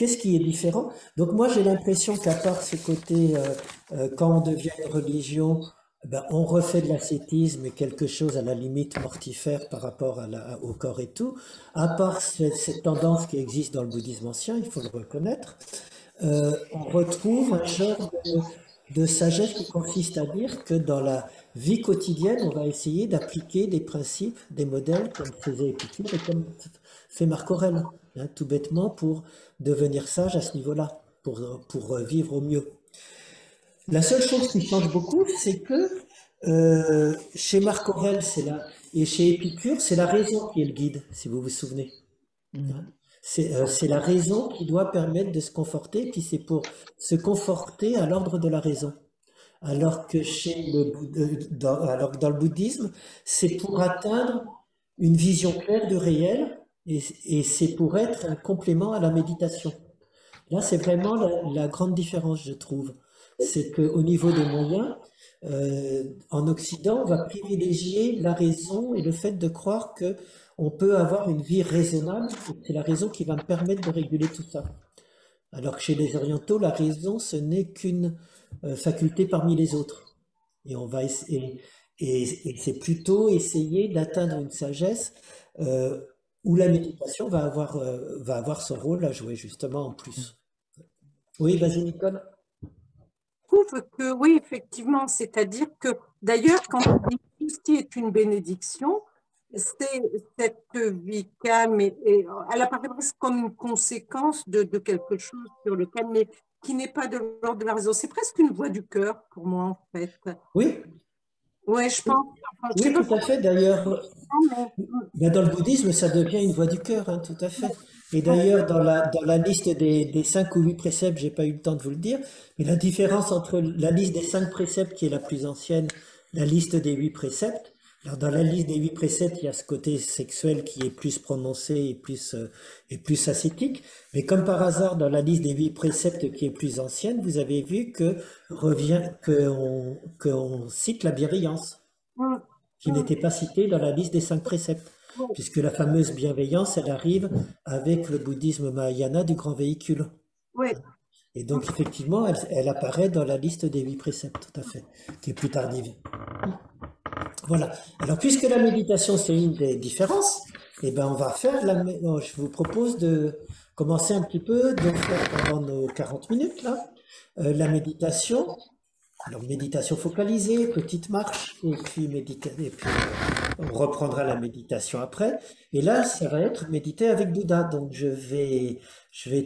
qu'est-ce qui est différent? Donc moi j'ai l'impression qu'à part ce côté, quand on devient une religion, ben, on refait de l'ascétisme et quelque chose à la limite mortifère par rapport au corps et tout. À part cette tendance qui existe dans le bouddhisme ancien, il faut le reconnaître, on retrouve un genre de sagesse qui consiste à dire que dans la vie quotidienne, on va essayer d'appliquer des principes, des modèles, comme faisait Épicure et comme fait Marc Aurèle, hein, tout bêtement pour devenir sage à ce niveau-là, pour vivre au mieux. La seule chose qui change beaucoup, c'est que chez Marc Aurèle, et chez Épicure, c'est la raison qui est le guide, si vous vous souvenez. Hein. Mhm. C'est la raison qui doit permettre de se conforter, puis c'est pour se conforter à l'ordre de la raison. Alors que alors que dans le bouddhisme, c'est pour atteindre une vision claire du réel, et c'est pour être un complément à la méditation. Là, c'est vraiment la grande différence, je trouve. C'est qu'au niveau des moyens, en Occident, on va privilégier la raison et le fait de croire que on peut avoir une vie raisonnable, et que c'est la raison qui va me permettre de réguler tout ça. Alors que chez les Orientaux, la raison, ce n'est qu'une faculté parmi les autres. Et on va et c'est plutôt essayer d'atteindre une sagesse euh, où la méditation va avoir son rôle à jouer justement en plus. Oui, vas-y Nicole. Trouve que oui, effectivement, c'est-à-dire que d'ailleurs, quand on dit ceci est une bénédiction, c'est cette vie calme elle apparaît presque comme une conséquence de quelque chose sur lequel, mais qui n'est pas de l'ordre de la raison. C'est presque une voix du cœur pour moi, en fait. Oui, Oui, je pense. Enfin, je sais oui, pas tout à comment fait. D'ailleurs, mais ben, dans le bouddhisme, ça devient une voie du cœur, hein, tout à fait. Et ouais, d'ailleurs, dans la liste des 5 ou 8 préceptes, j'ai pas eu le temps de vous le dire, mais la différence entre la liste des 5 préceptes, qui est la plus ancienne, la liste des 8 préceptes. Alors, dans la liste des 8 préceptes, il y a ce côté sexuel qui est plus prononcé et plus ascétique. Mais comme par hasard, dans la liste des 8 préceptes qui est plus ancienne, vous avez vu qu'on cite la bienveillance, hum, qui hum, n'était pas citée dans la liste des 5 préceptes, ouais, puisque la fameuse bienveillance, elle arrive avec le bouddhisme mahayana du grand véhicule. ouais, Et hum, donc, effectivement, elle apparaît dans la liste des 8 préceptes, tout à fait, qui est plus tardive. Voilà. Alors, puisque la méditation, c'est une des différences, eh ben, on va faire je vous propose de commencer un petit peu, de faire pendant nos 40 minutes, là, la méditation. Alors, méditation focalisée, petite marche, et puis on reprendra la méditation après. Et là, ça va être méditer avec Bouddha. Donc, je vais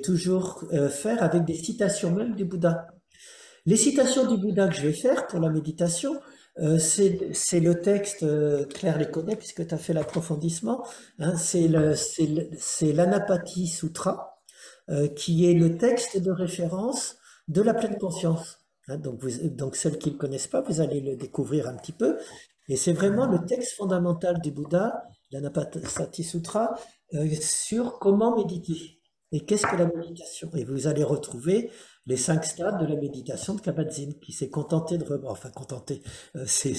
toujours faire avec des citations même du Bouddha. Les citations du Bouddha que je vais faire pour la méditation, c'est le texte, Claire les connaît puisque tu as fait l'approfondissement, hein, c'est l'Anapati Sutra, qui est le texte de référence de la pleine conscience. Hein, donc celles qui ne le connaissent pas, vous allez le découvrir un petit peu. Et c'est vraiment le texte fondamental du Bouddha, l'Anapati Sutra, sur comment méditer. Et qu'est-ce que la méditation? Et vous allez retrouver les 5 stades de la méditation de Kabat-Zinn, qui s'est contenté enfin contenté, c'est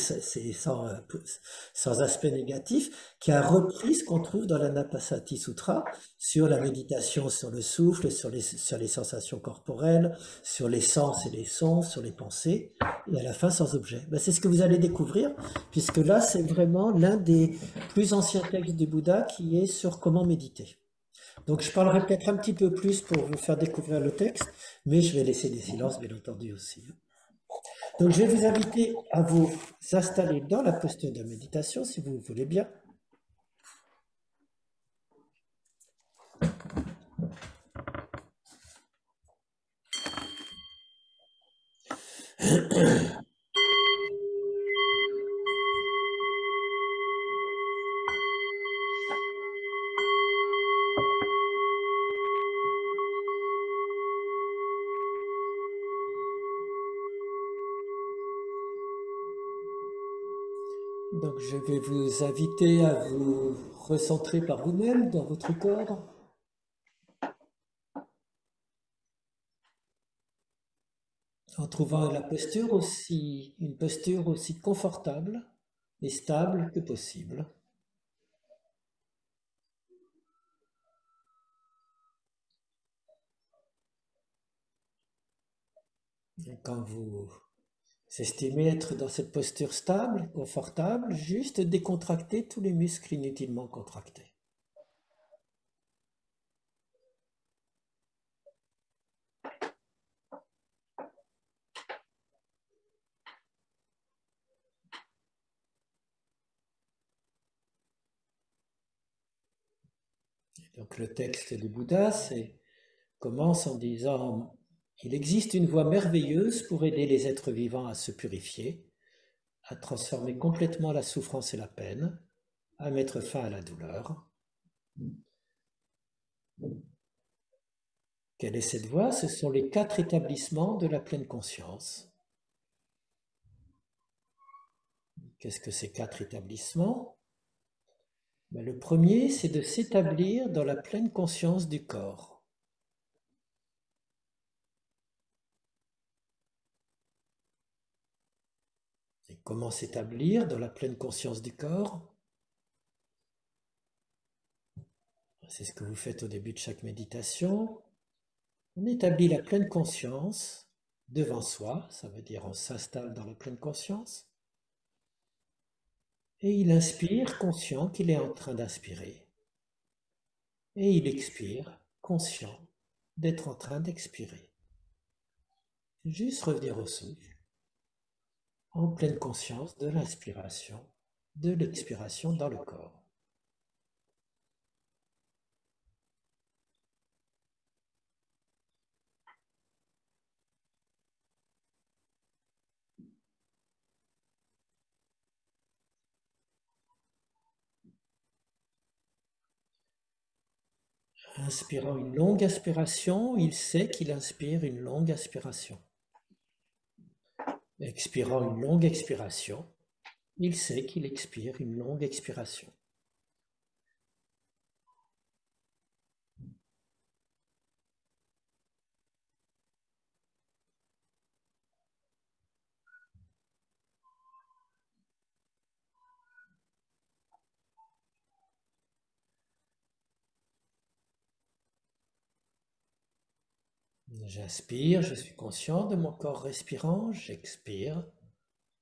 sans aspect négatif, qui a repris ce qu'on trouve dans l'Anapanasati Sutra sur la méditation sur le souffle, sur les sensations corporelles, sur les sens et les sons, sur les pensées, et à la fin sans objet. Ben, c'est ce que vous allez découvrir, puisque là c'est vraiment l'un des plus anciens textes du Bouddha qui est sur comment méditer. Donc je parlerai peut-être un petit peu plus pour vous faire découvrir le texte, mais je vais laisser des silences, bien entendu, aussi. Donc je vais vous inviter à vous installer dans la posture de méditation, si vous voulez bien. Donc je vais vous inviter à vous recentrer par vous-même dans votre corps, en trouvant une posture aussi confortable et stable que possible. Et quand vous estimez être dans cette posture stable, confortable, juste décontractez tous les muscles inutilement contractés. Donc le texte du Bouddha commence en disant: il existe une voie merveilleuse pour aider les êtres vivants à se purifier, à transformer complètement la souffrance et la peine, à mettre fin à la douleur. Quelle est cette voie? Ce sont les 4 établissements de la pleine conscience. Qu'est-ce que ces 4 établissements? Le premier, c'est de s'établir dans la pleine conscience du corps. Et comment s'établir dans la pleine conscience du corps? C'est ce que vous faites au début de chaque méditation. On établit la pleine conscience devant soi, ça veut dire on s'installe dans la pleine conscience. Et il inspire, conscient qu'il est en train d'inspirer. Et il expire, conscient d'être en train d'expirer. Juste revenir au souffle, en pleine conscience de l'inspiration, de l'expiration dans le corps. Inspirant une longue aspiration, il sait qu'il inspire une longue aspiration. Expirant une longue expiration, il sait qu'il expire une longue expiration. J'inspire, je suis conscient de mon corps respirant, j'expire,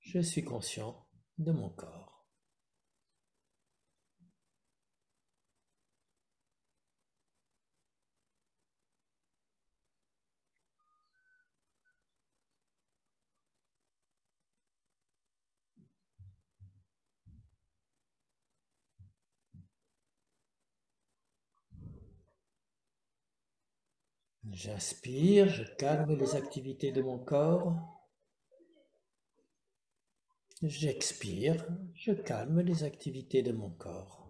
je suis conscient de mon corps. J'inspire, je calme les activités de mon corps. J'expire, je calme les activités de mon corps.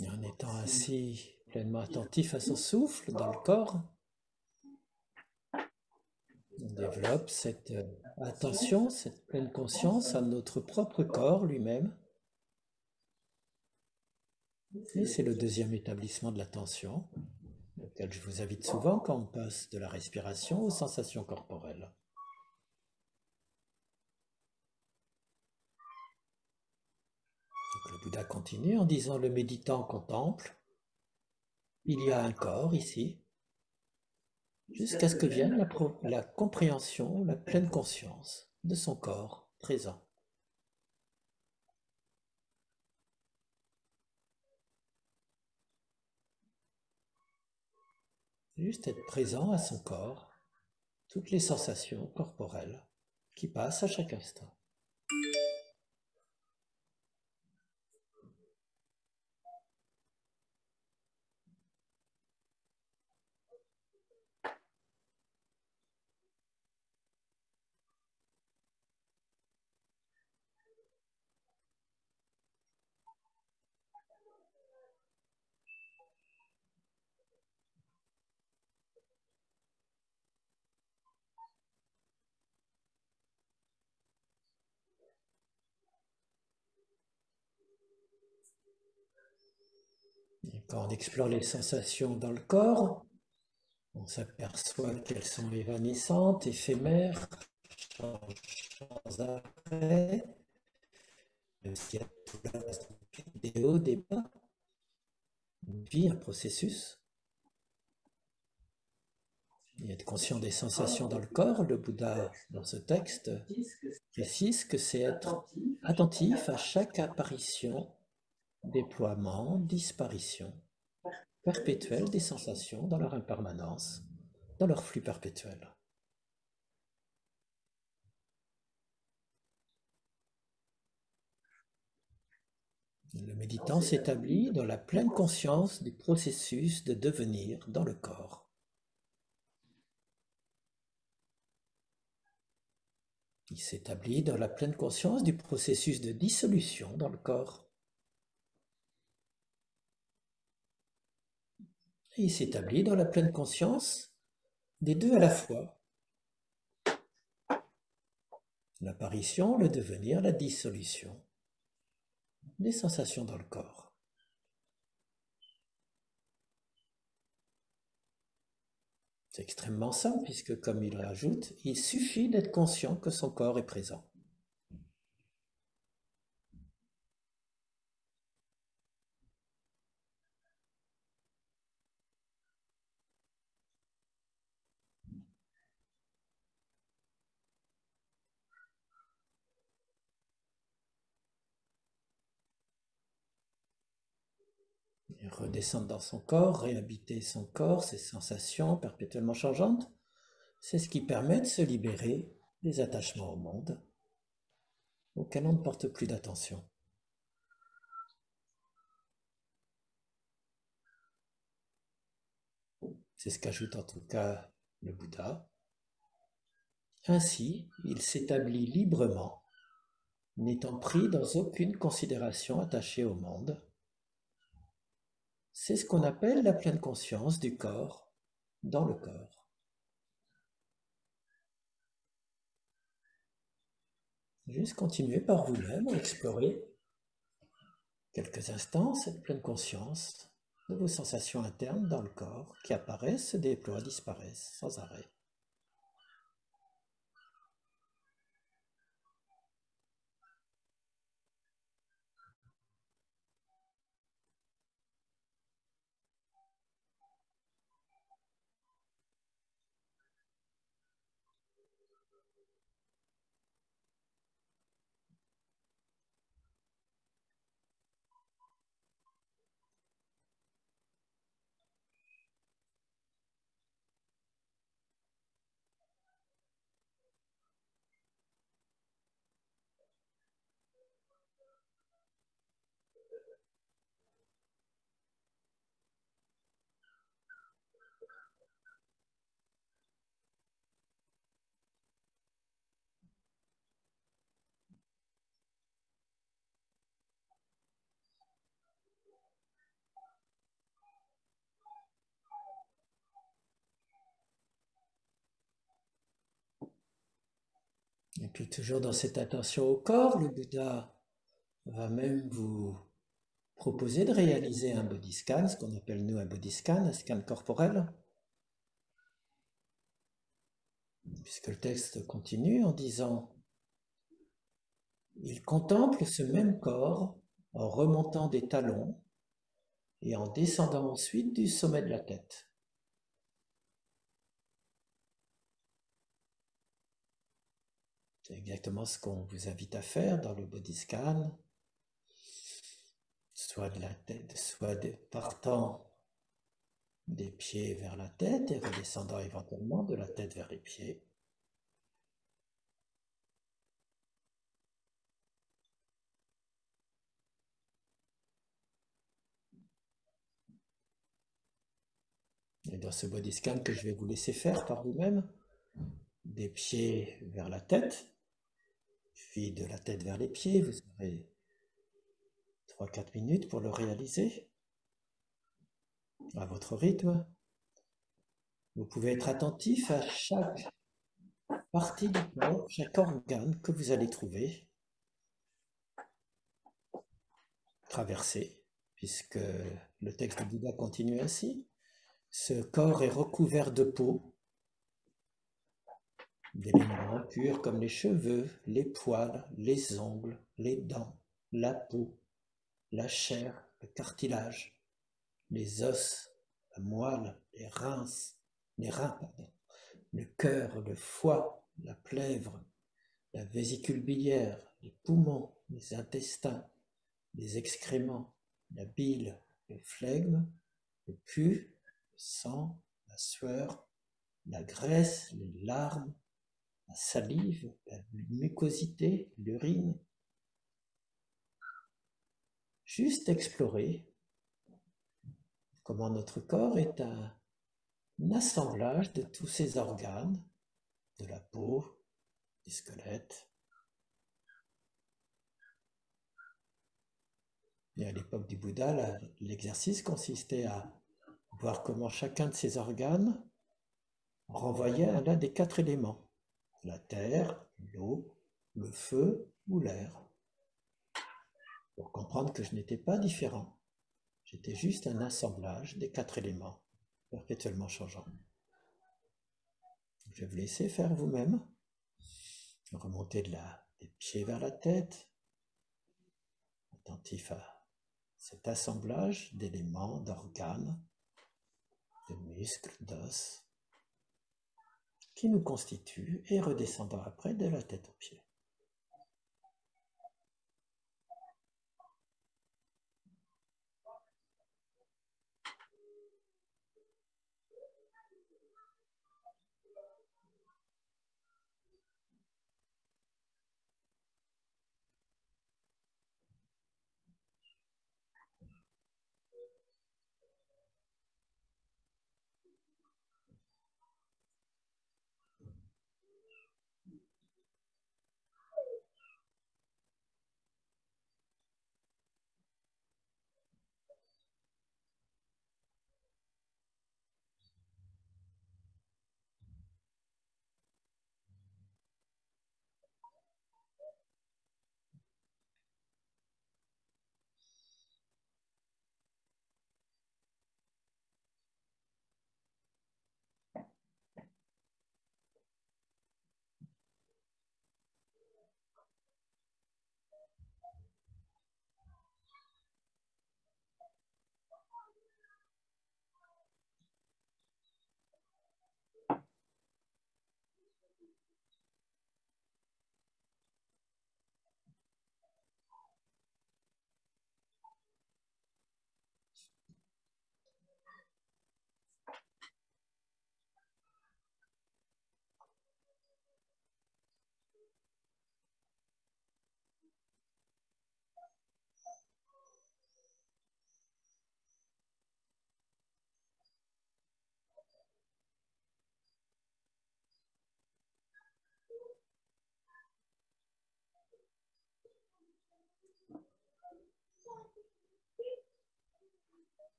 Et en étant ainsi pleinement attentif à son souffle dans le corps, on développe cette attention, cette pleine conscience à notre propre corps lui-même. Et c'est le deuxième établissement de l'attention, auquel je vous invite souvent quand on passe de la respiration aux sensations corporelles. Donc le Bouddha continue en disant: le méditant contemple, il y a un corps ici, jusqu'à ce que vienne la compréhension, la pleine conscience de son corps présent. Juste être présent à son corps, toutes les sensations corporelles qui passent à chaque instant. Et quand on explore les sensations dans le corps, on s'aperçoit qu'elles sont évanescentes, éphémères, changent sans arrêt. Il y a tout là, des hauts, des bas, une vie, un processus. Et être conscient des sensations dans le corps, le Bouddha, dans ce texte, précise que c'est être attentif à chaque apparition, déploiement, disparition perpétuelle des sensations dans leur impermanence, dans leur flux perpétuel. Le méditant s'établit dans la pleine conscience du processus de devenir dans le corps. Il s'établit dans la pleine conscience du processus de dissolution dans le corps. Et il s'établit dans la pleine conscience des deux à la fois. L'apparition, le devenir, la dissolution des sensations dans le corps. C'est extrêmement simple puisque, comme il rajoute, il suffit d'être conscient que son corps est présent. Et redescendre dans son corps, réhabiter son corps, ses sensations perpétuellement changeantes, c'est ce qui permet de se libérer des attachements au monde auxquels on ne porte plus d'attention. C'est ce qu'ajoute en tout cas le Bouddha. Ainsi, il s'établit librement, n'étant pris dans aucune considération attachée au monde. C'est ce qu'on appelle la pleine conscience du corps dans le corps. Juste continuez par vous-même à explorer quelques instants cette pleine conscience de vos sensations internes dans le corps qui apparaissent, se déploient, disparaissent sans arrêt. Et puis toujours dans cette attention au corps, le Bouddha va même vous proposer de réaliser un body scan, ce qu'on appelle nous un body scan, un scan corporel, puisque le texte continue en disant « Il contemple ce même corps en remontant des talons et en descendant ensuite du sommet de la tête. » C'est exactement ce qu'on vous invite à faire dans le body scan, soit de la tête, soit partant des pieds vers la tête et redescendant éventuellement de la tête vers les pieds. Et dans ce body scan que je vais vous laisser faire par vous-même, des pieds vers la tête, puis de la tête vers les pieds, vous aurez 3-4 minutes pour le réaliser à votre rythme. Vous pouvez être attentif à chaque partie du corps, chaque organe que vous allez trouver traversé, puisque le texte de Bouddha continue ainsi. Ce corps est recouvert de peau, d'éléments impurs comme les cheveux, les poils, les ongles, les dents, la peau, la chair, le cartilage, les os, la moelle, les reins, pardon, le cœur, le foie, la plèvre, la vésicule biliaire, les poumons, les intestins, les excréments, la bile, le flegme, le pus, le sang, la sueur, la graisse, les larmes, la salive, la mucosité, l'urine. Juste explorer comment notre corps est un assemblage de tous ces organes, de la peau, du squelette. Et à l'époque du Bouddha, l'exercice consistait à voir comment chacun de ces organes renvoyait à l'un des 4 éléments, la terre, l'eau, le feu ou l'air, pour comprendre que je n'étais pas différent. J'étais juste un assemblage des 4 éléments, perpétuellement changeants. Je vais vous laisser faire vous-même. Remonter des pieds vers la tête, attentif à cet assemblage d'éléments, d'organes, de muscles, d'os, qui nous constituent, et redescendant après de la tête aux pieds.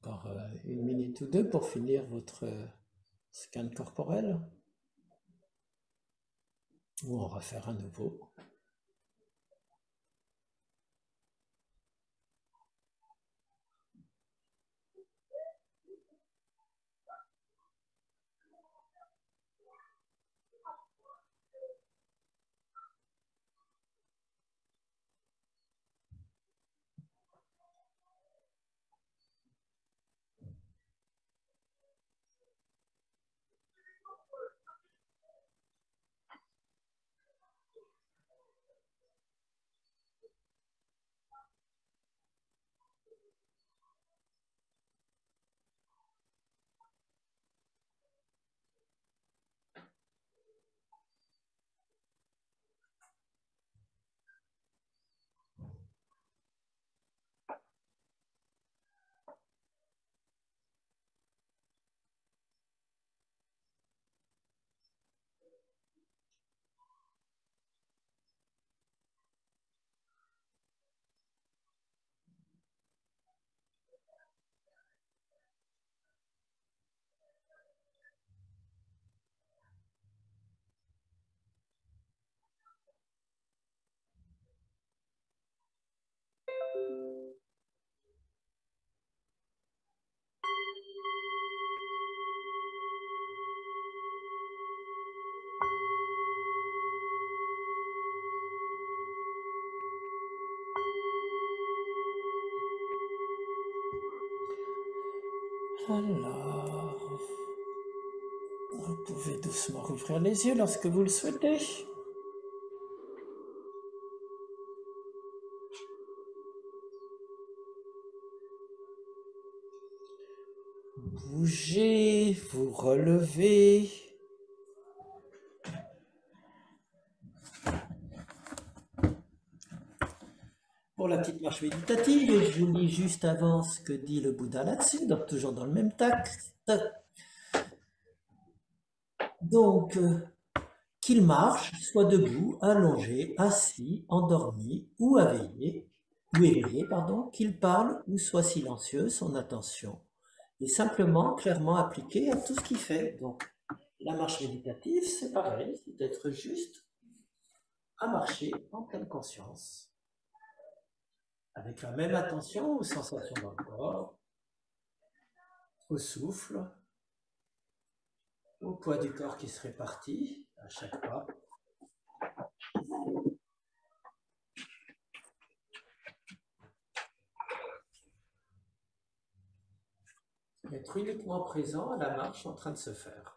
Encore 1 minute ou 2 pour finir votre scan corporel, ou en refaire un nouveau. Alors, vous pouvez doucement rouvrir les yeux lorsque vous le souhaitez. Bougez, vous relevez. Pour la petite marche méditative, je vous lis juste avant ce que dit le Bouddha là-dessus, donc toujours dans le même texte. Donc, qu'il marche, soit debout, allongé, assis, endormi ou éveillé, pardon, qu'il parle ou soit silencieux, son attention est simplement clairement appliquée à tout ce qu'il fait. Donc, la marche méditative, c'est pareil, c'est d'être juste à marcher en pleine conscience, avec la même attention aux sensations dans le corps, au souffle, au poids du corps qui se répartit à chaque pas. Être uniquement présent à la marche en train de se faire.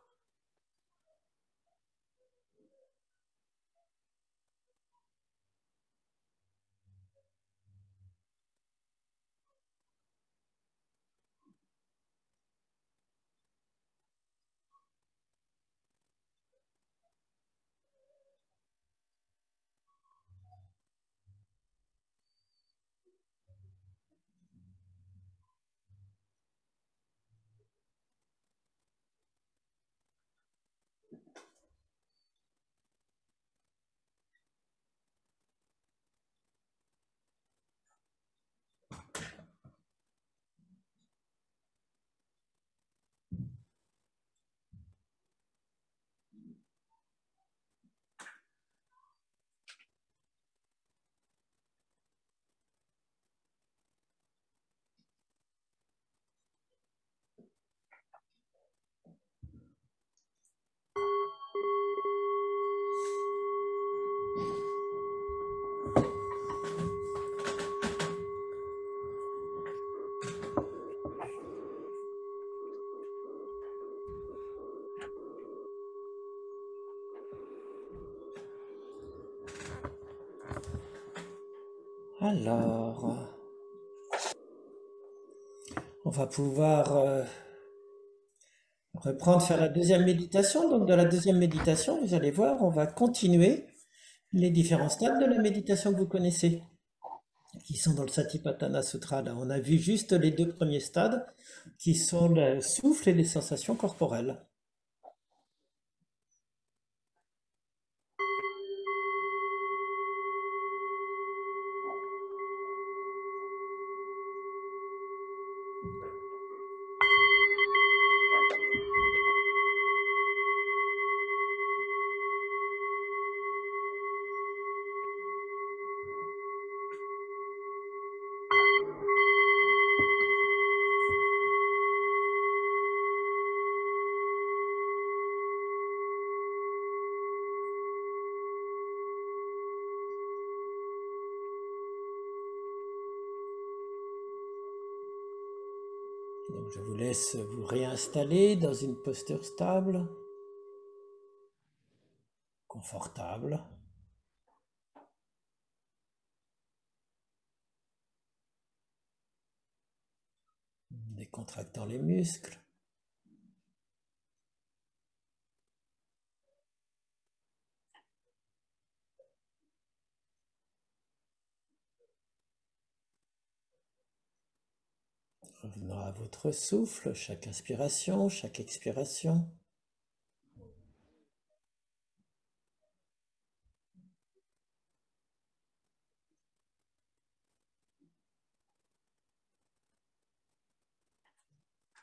Alors, on va pouvoir reprendre, faire la deuxième méditation. Donc, dans la deuxième méditation, vous allez voir, on va continuer les différents stades de la méditation que vous connaissez, qui sont dans le Satipatthana Sutra. Là, on a vu juste les deux premiers stades, qui sont le souffle et les sensations corporelles. Donc, je vous laisse vous réinstaller dans une posture stable, confortable. Décontractant les muscles. Revenant à votre souffle, chaque inspiration, chaque expiration.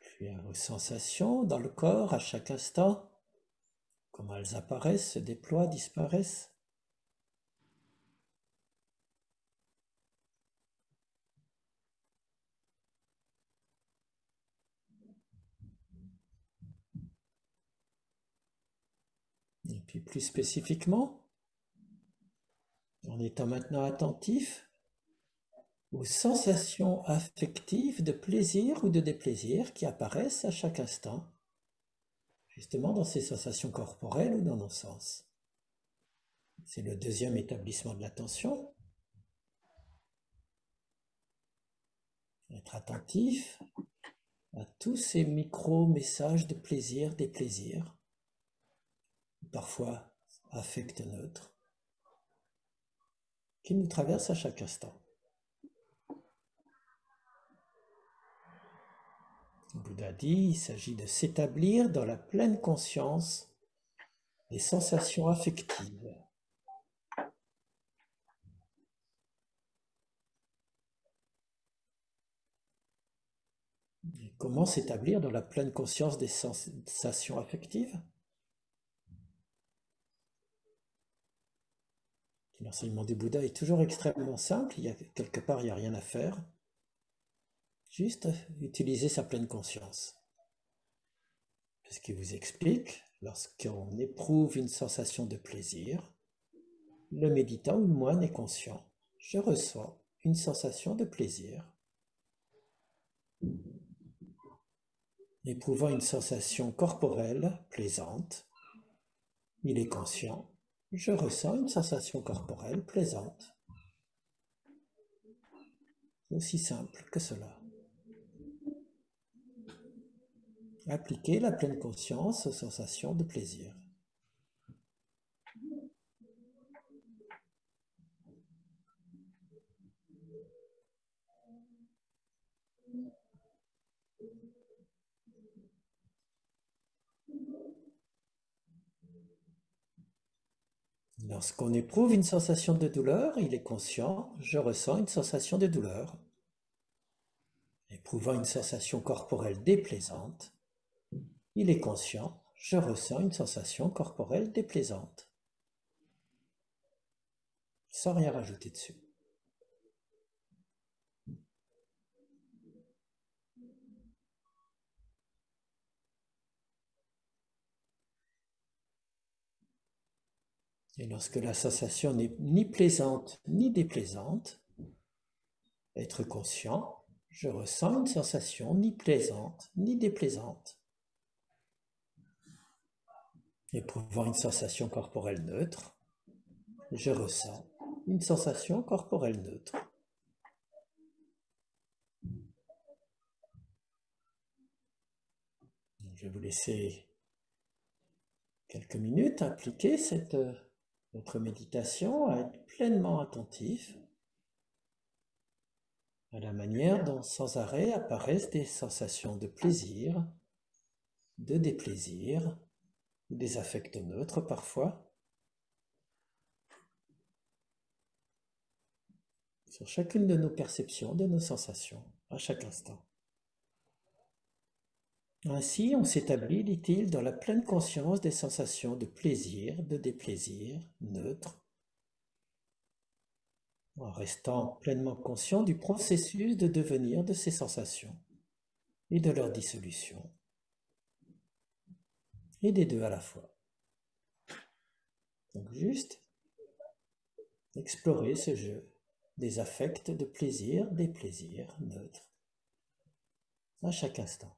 Puis à vos sensations dans le corps à chaque instant, comment elles apparaissent, se déploient, disparaissent. Et puis plus spécifiquement, en étant maintenant attentif aux sensations affectives de plaisir ou de déplaisir qui apparaissent à chaque instant, justement dans ces sensations corporelles ou dans nos sens. C'est le deuxième établissement de l'attention. Être attentif à tous ces micro-messages de plaisir, déplaisir, parfois affect neutre, qui nous traversent à chaque instant. Le Bouddha dit, il s'agit de s'établir dans la pleine conscience des sensations affectives. Et comment s'établir dans la pleine conscience des sensations affectives? L'enseignement du Bouddha est toujours extrêmement simple, quelque part il n'y a rien à faire. Juste utiliser sa pleine conscience. Ce qui vous explique, lorsqu'on éprouve une sensation de plaisir, le méditant ou le moine est conscient. Je ressens une sensation de plaisir. Éprouvant une sensation corporelle plaisante, il est conscient. Je ressens une sensation corporelle plaisante. C'est aussi simple que cela. Appliquer la pleine conscience aux sensations de plaisir. Lorsqu'on éprouve une sensation de douleur, il est conscient, je ressens une sensation de douleur. Éprouvant une sensation corporelle déplaisante, il est conscient, je ressens une sensation corporelle déplaisante. Sans rien rajouter dessus. Et lorsque la sensation n'est ni plaisante ni déplaisante, être conscient, je ressens une sensation ni plaisante ni déplaisante. Éprouvant une sensation corporelle neutre, je ressens une sensation corporelle neutre. Je vais vous laisser quelques minutes appliquer votre méditation à être pleinement attentif à la manière dont sans arrêt apparaissent des sensations de plaisir, de déplaisir, des affects neutres parfois, sur chacune de nos perceptions, de nos sensations, à chaque instant. Ainsi, on s'établit, dit-il, dans la pleine conscience des sensations de plaisir, de déplaisir, neutres, en restant pleinement conscient du processus de devenir de ces sensations et de leur dissolution, et des deux à la fois. Donc juste explorer ce jeu des affects de plaisir, des plaisirs neutres, à chaque instant.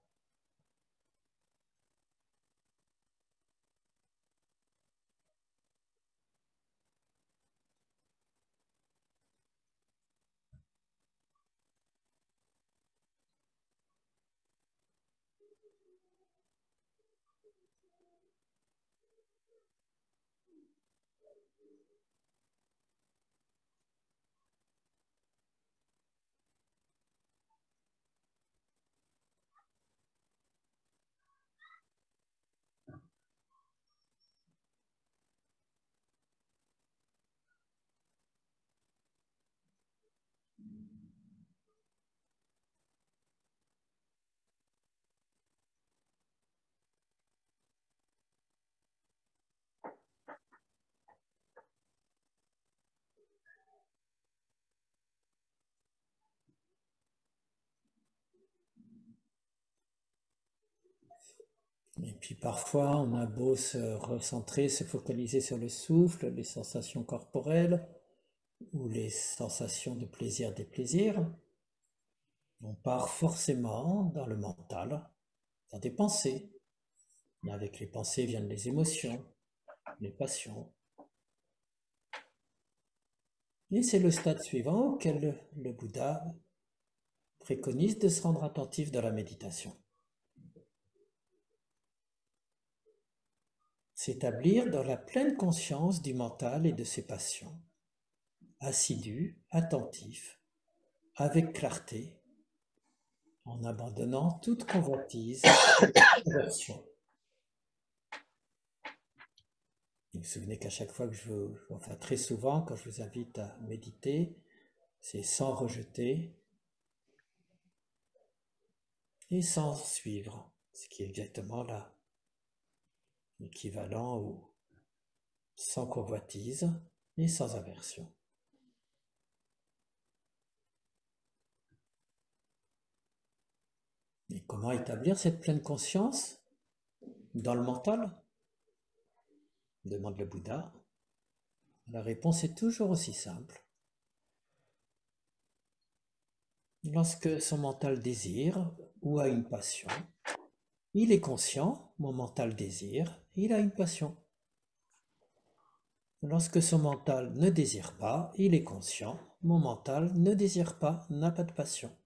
Et puis parfois, on a beau se recentrer, se focaliser sur le souffle, les sensations corporelles, ou les sensations de plaisir, déplaisir, on part forcément dans le mental, dans des pensées. Et avec les pensées viennent les émotions, les passions. Et c'est le stade suivant auquel le Bouddha préconise de se rendre attentif dans la méditation. S'établir dans la pleine conscience du mental et de ses passions, assidu, attentif, avec clarté, en abandonnant toute convoitise, aversion. Vous vous souvenez qu'à chaque fois que enfin très souvent, quand je vous invite à méditer, c'est sans rejeter et sans suivre, ce qui est exactement là l'équivalent ou sans convoitise et sans aversion. Et comment établir cette pleine conscience dans le mental? Demande le Bouddha. La réponse est toujours aussi simple. Lorsque son mental désire ou a une passion, il est conscient, mon mental désire, il a une passion. Lorsque son mental ne désire pas, il est conscient, mon mental ne désire pas, n'a pas de passion.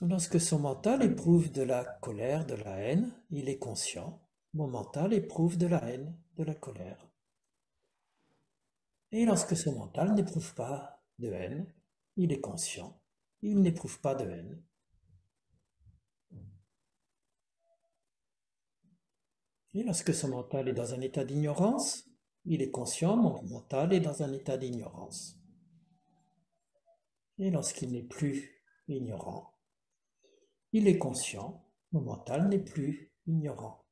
Lorsque son mental éprouve de la colère, de la haine, il est conscient, mon mental éprouve de la haine, de la colère. Et lorsque son mental n'éprouve pas de haine, il est conscient, il n'éprouve pas de haine. Et lorsque son mental est dans un état d'ignorance, il est conscient, mon mental est dans un état d'ignorance. Et lorsqu'il n'est plus ignorant, il est conscient, mon mental n'est plus ignorant.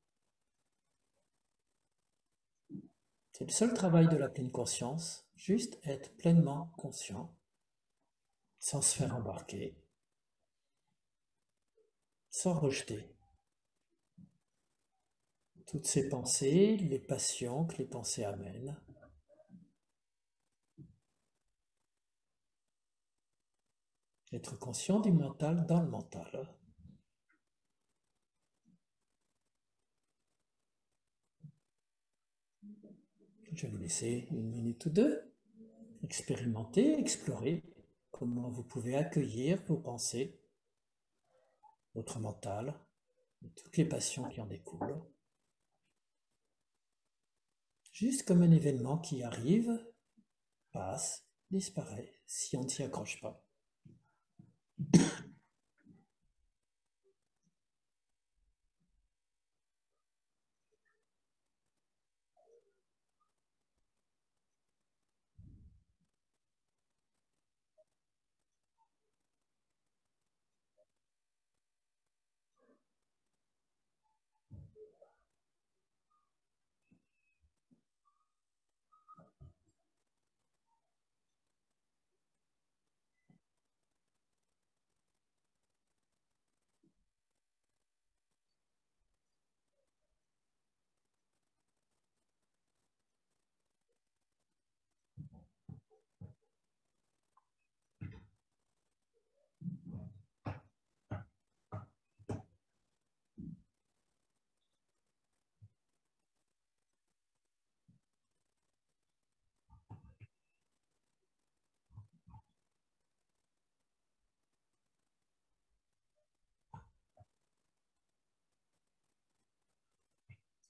C'est le seul travail de la pleine conscience, juste être pleinement conscient, sans se faire embarquer, sans rejeter toutes ces pensées, les passions que les pensées amènent. Être conscient du mental dans le mental. Je vais vous laisser 1 minute ou 2, expérimenter, explorer comment vous pouvez accueillir vos pensées, votre mental, et toutes les passions qui en découlent. Juste comme un événement qui arrive, passe, disparaît, si on ne s'y accroche pas.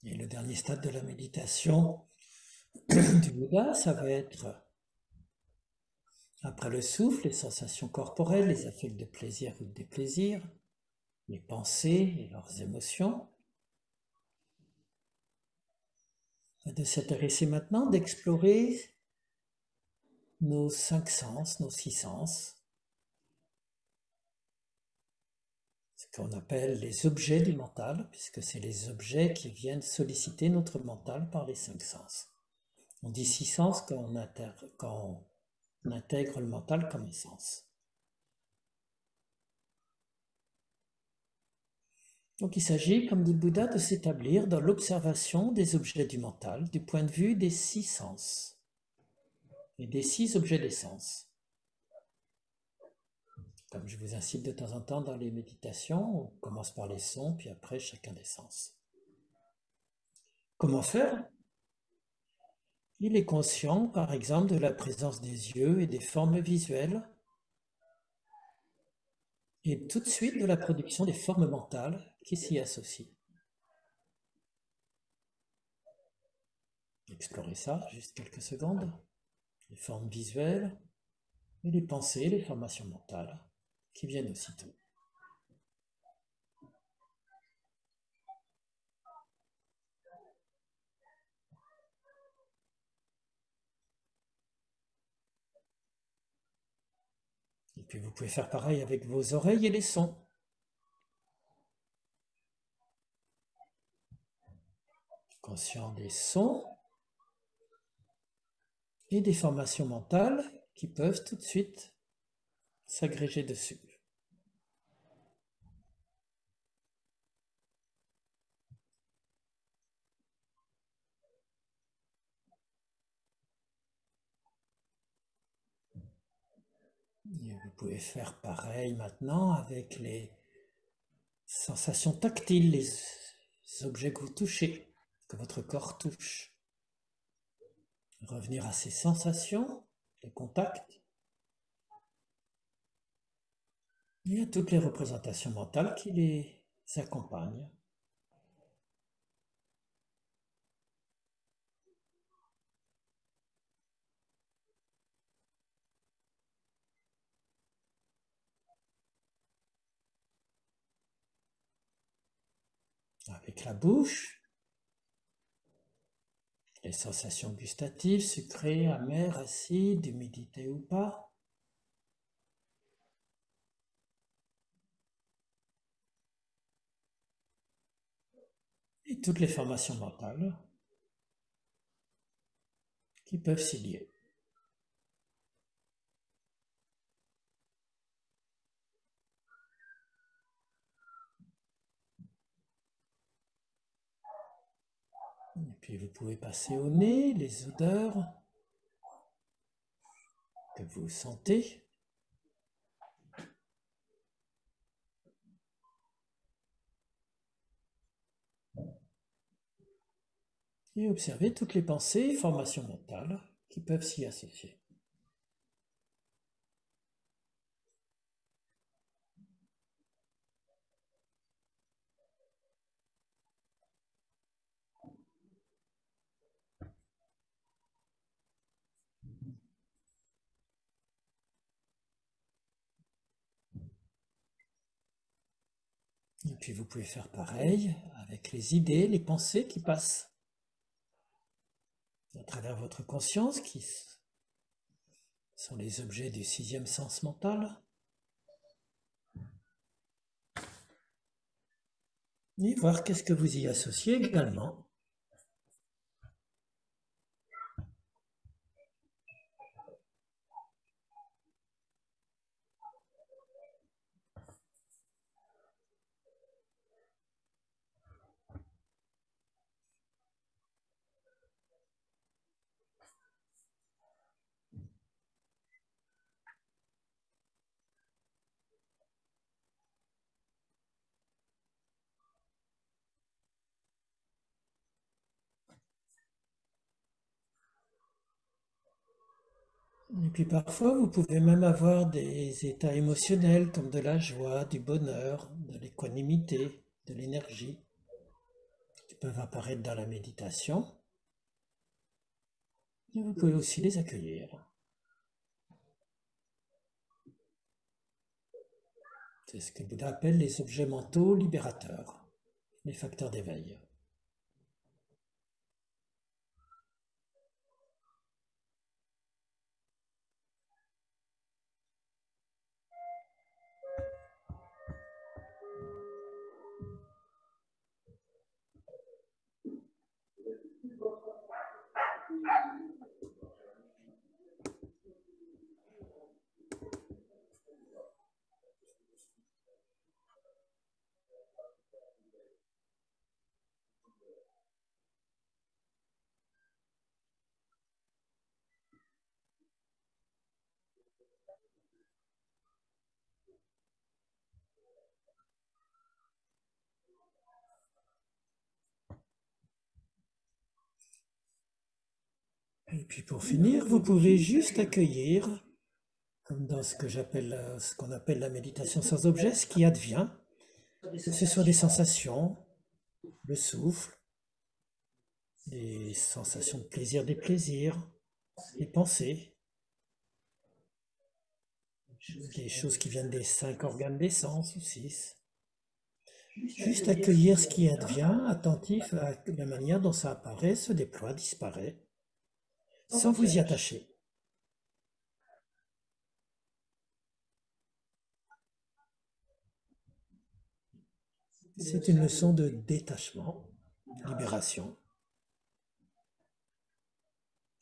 Et le dernier stade de la méditation du Bouddha, ça va être, après le souffle, les sensations corporelles, les affects de plaisir ou de déplaisir, les pensées et leurs émotions, de s'intéresser maintenant, d'explorer nos 5 sens, nos 6 sens, ce qu'on appelle les objets du mental, puisque c'est les objets qui viennent solliciter notre mental par les 5 sens. On dit 6 sens quand on intègre le mental comme un sens. Donc il s'agit, comme dit le Bouddha, de s'établir dans l'observation des objets du mental du point de vue des 6 sens et des 6 objets des sens. Comme je vous incite de temps en temps dans les méditations, on commence par les sons, puis après chacun des sens. Comment faire? Il est conscient, par exemple, de la présence des yeux et des formes visuelles, et tout de suite de la production des formes mentales qui s'y associent. Explorez ça, juste quelques secondes. Les formes visuelles, et les pensées, les formations mentales qui viennent aussitôt. Et puis vous pouvez faire pareil avec vos oreilles et les sons. Conscient des sons et des formations mentales qui peuvent tout de suite s'agréger dessus. Et vous pouvez faire pareil maintenant avec les sensations tactiles, les objets que vous touchez, que votre corps touche. Revenir à ces sensations, les contacts, et à toutes les représentations mentales qui les accompagnent. Avec la bouche, les sensations gustatives, sucrées, amères, acides, humidité ou pas. Et toutes les formations mentales qui peuvent s'y lier. Et puis vous pouvez passer au nez, les odeurs que vous sentez. Et observez toutes les pensées et formations mentales qui peuvent s'y associer. Et puis vous pouvez faire pareil avec les idées, les pensées qui passent à travers votre conscience, qui sont les objets du 6e sens mental. Et voir qu'est-ce que vous y associez également. Et puis parfois, vous pouvez même avoir des états émotionnels comme de la joie, du bonheur, de l'équanimité, de l'énergie, qui peuvent apparaître dans la méditation. Et vous pouvez aussi les accueillir. C'est ce que le Bouddha appelle les objets mentaux libérateurs, les facteurs d'éveil. Et puis pour finir, vous pouvez juste accueillir, comme dans ce qu'on appelle la méditation sans objet, ce qui advient, que ce soit des sensations, le souffle, des sensations de plaisir, des plaisirs, des pensées, des choses qui viennent des 5 organes des sens ou 6. Juste accueillir ce qui advient, attentif à la manière dont ça apparaît, se déploie, disparaît, sans vous y attacher. C'est une leçon de détachement, libération.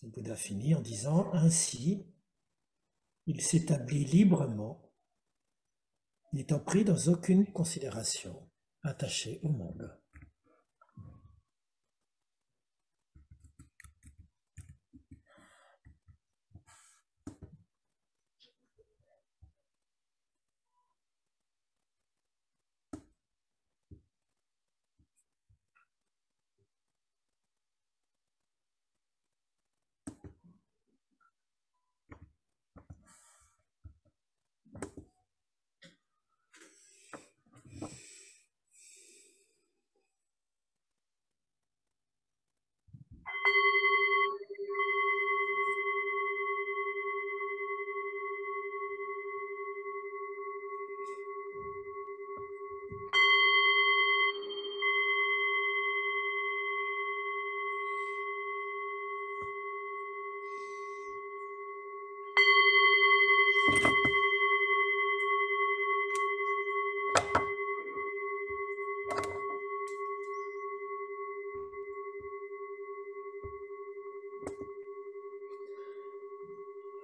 Le Bouddha finit en disant, ainsi, il s'établit librement, n'étant pris dans aucune considération, attaché au monde.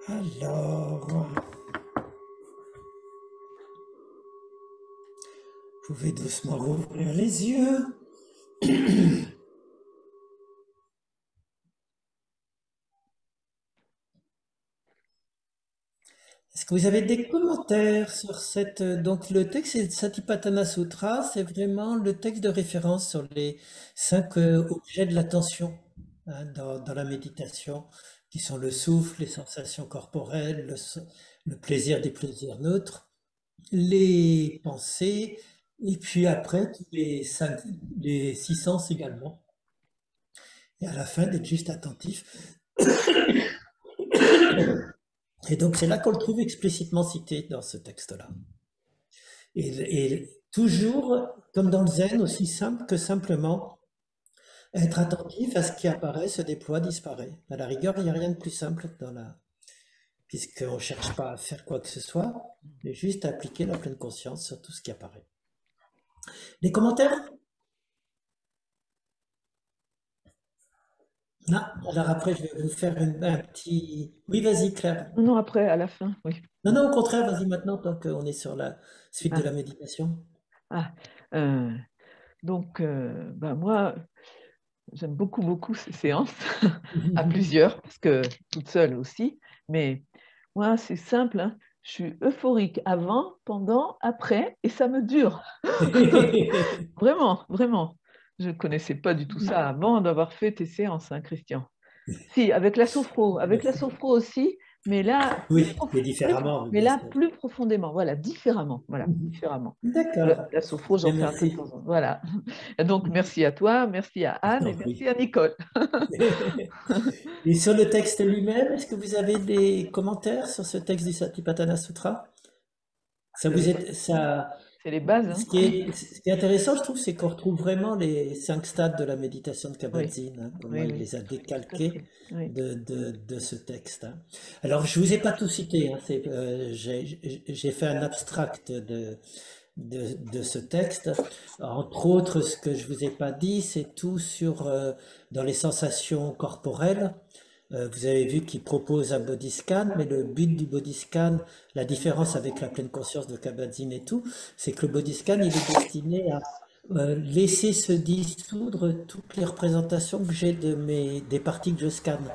Alors, vous pouvez doucement rouvrir les yeux. Est-ce que vous avez des commentaires sur cette... Donc le texte c'est Satipatthana Sutra, c'est vraiment le texte de référence sur les 5 objets de l'attention dans la méditation, qui sont le souffle, les sensations corporelles, le plaisir des plaisirs neutres, les pensées, et puis après tous les 6 sens également. Et à la fin d'être juste attentif. Et donc c'est là qu'on le trouve explicitement cité dans ce texte-là. Et toujours, comme dans le zen, aussi simple que simplement être attentif à ce qui apparaît, se déploie, disparaît. À la rigueur, il n'y a rien de plus simple puisqu'on ne cherche pas à faire quoi que ce soit, mais juste à appliquer la pleine conscience sur tout ce qui apparaît. Des commentaires? Non. Alors après, je vais vous faire un petit... Oui, vas-y, Claire. Non, après, à la fin, oui. Non, au contraire, vas-y maintenant, tant qu'on est sur la suite de la méditation. Donc, moi, j'aime beaucoup ces séances, à plusieurs, parce que toute seule aussi, mais moi, c'est simple, hein. Je suis euphorique avant, pendant, après, et ça me dure. Vraiment, vraiment. Je ne connaissais pas du tout ça avant d'avoir fait tes séances, hein, Christian. Si, avec la sophro aussi, mais là, oui, mais différemment. Mais là, plus profondément, voilà, différemment. D'accord. La sophro, j'en fais un peu de temps en temps. Voilà. Donc, merci à toi, merci à Anne et merci à Nicole. Et sur le texte lui-même, est-ce que vous avez des commentaires sur ce texte du Satipatthana Sutra? C'est les bases. Hein. Ce qui est intéressant, je trouve, c'est qu'on retrouve vraiment les 5 stades de la méditation de Kabat-Zinn, hein, comment il les a décalqués de ce texte. Hein. Alors, je ne vous ai pas tout cité, hein, j'ai fait un abstract de ce texte. Entre autres, ce que je ne vous ai pas dit, c'est tout dans les sensations corporelles. Vous avez vu qu'il propose un body scan, mais le but du body scan, la différence avec la pleine conscience de Kabat-Zinn et tout, c'est que le body scan, il est destiné à laisser se dissoudre toutes les représentations que j'ai des parties que je scanne.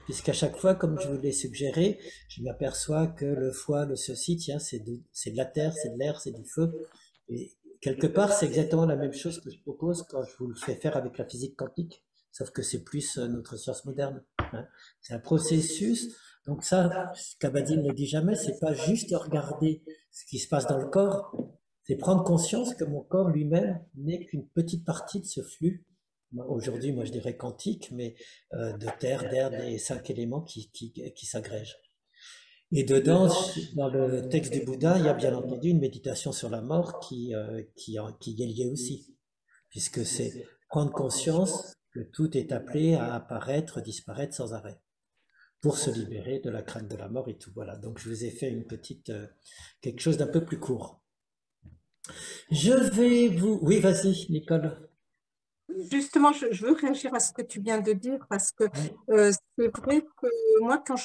Puisqu'à chaque fois, comme je vous l'ai suggéré, je m'aperçois que le foie, le ceci, tiens, c'est de la terre, c'est de l'air, c'est du feu. Et quelque part, c'est exactement la même chose que je propose quand je vous le fais faire avec la physique quantique. sauf que c'est plus notre science moderne. Hein. C'est un processus. Donc ça, Kabat-Zinn ne le dit jamais, c'est pas juste regarder ce qui se passe dans le corps, c'est prendre conscience que mon corps lui-même n'est qu'une petite partie de ce flux. Aujourd'hui, moi je dirais quantique, mais de terre, d'air, des 5 éléments qui s'agrègent. Et dedans, dans le texte du Bouddha, il y a bien entendu une méditation sur la mort qui est liée aussi, puisque c'est prendre conscience que tout est appelé à apparaître, disparaître sans arrêt, pour se libérer de la crainte de la mort et tout. Voilà, donc je vous ai fait une petite, quelque chose d'un peu plus court. Je vais vous... Oui, vas-y, Nicole. Justement, je veux réagir à ce que tu viens de dire parce que c'est vrai que moi, quand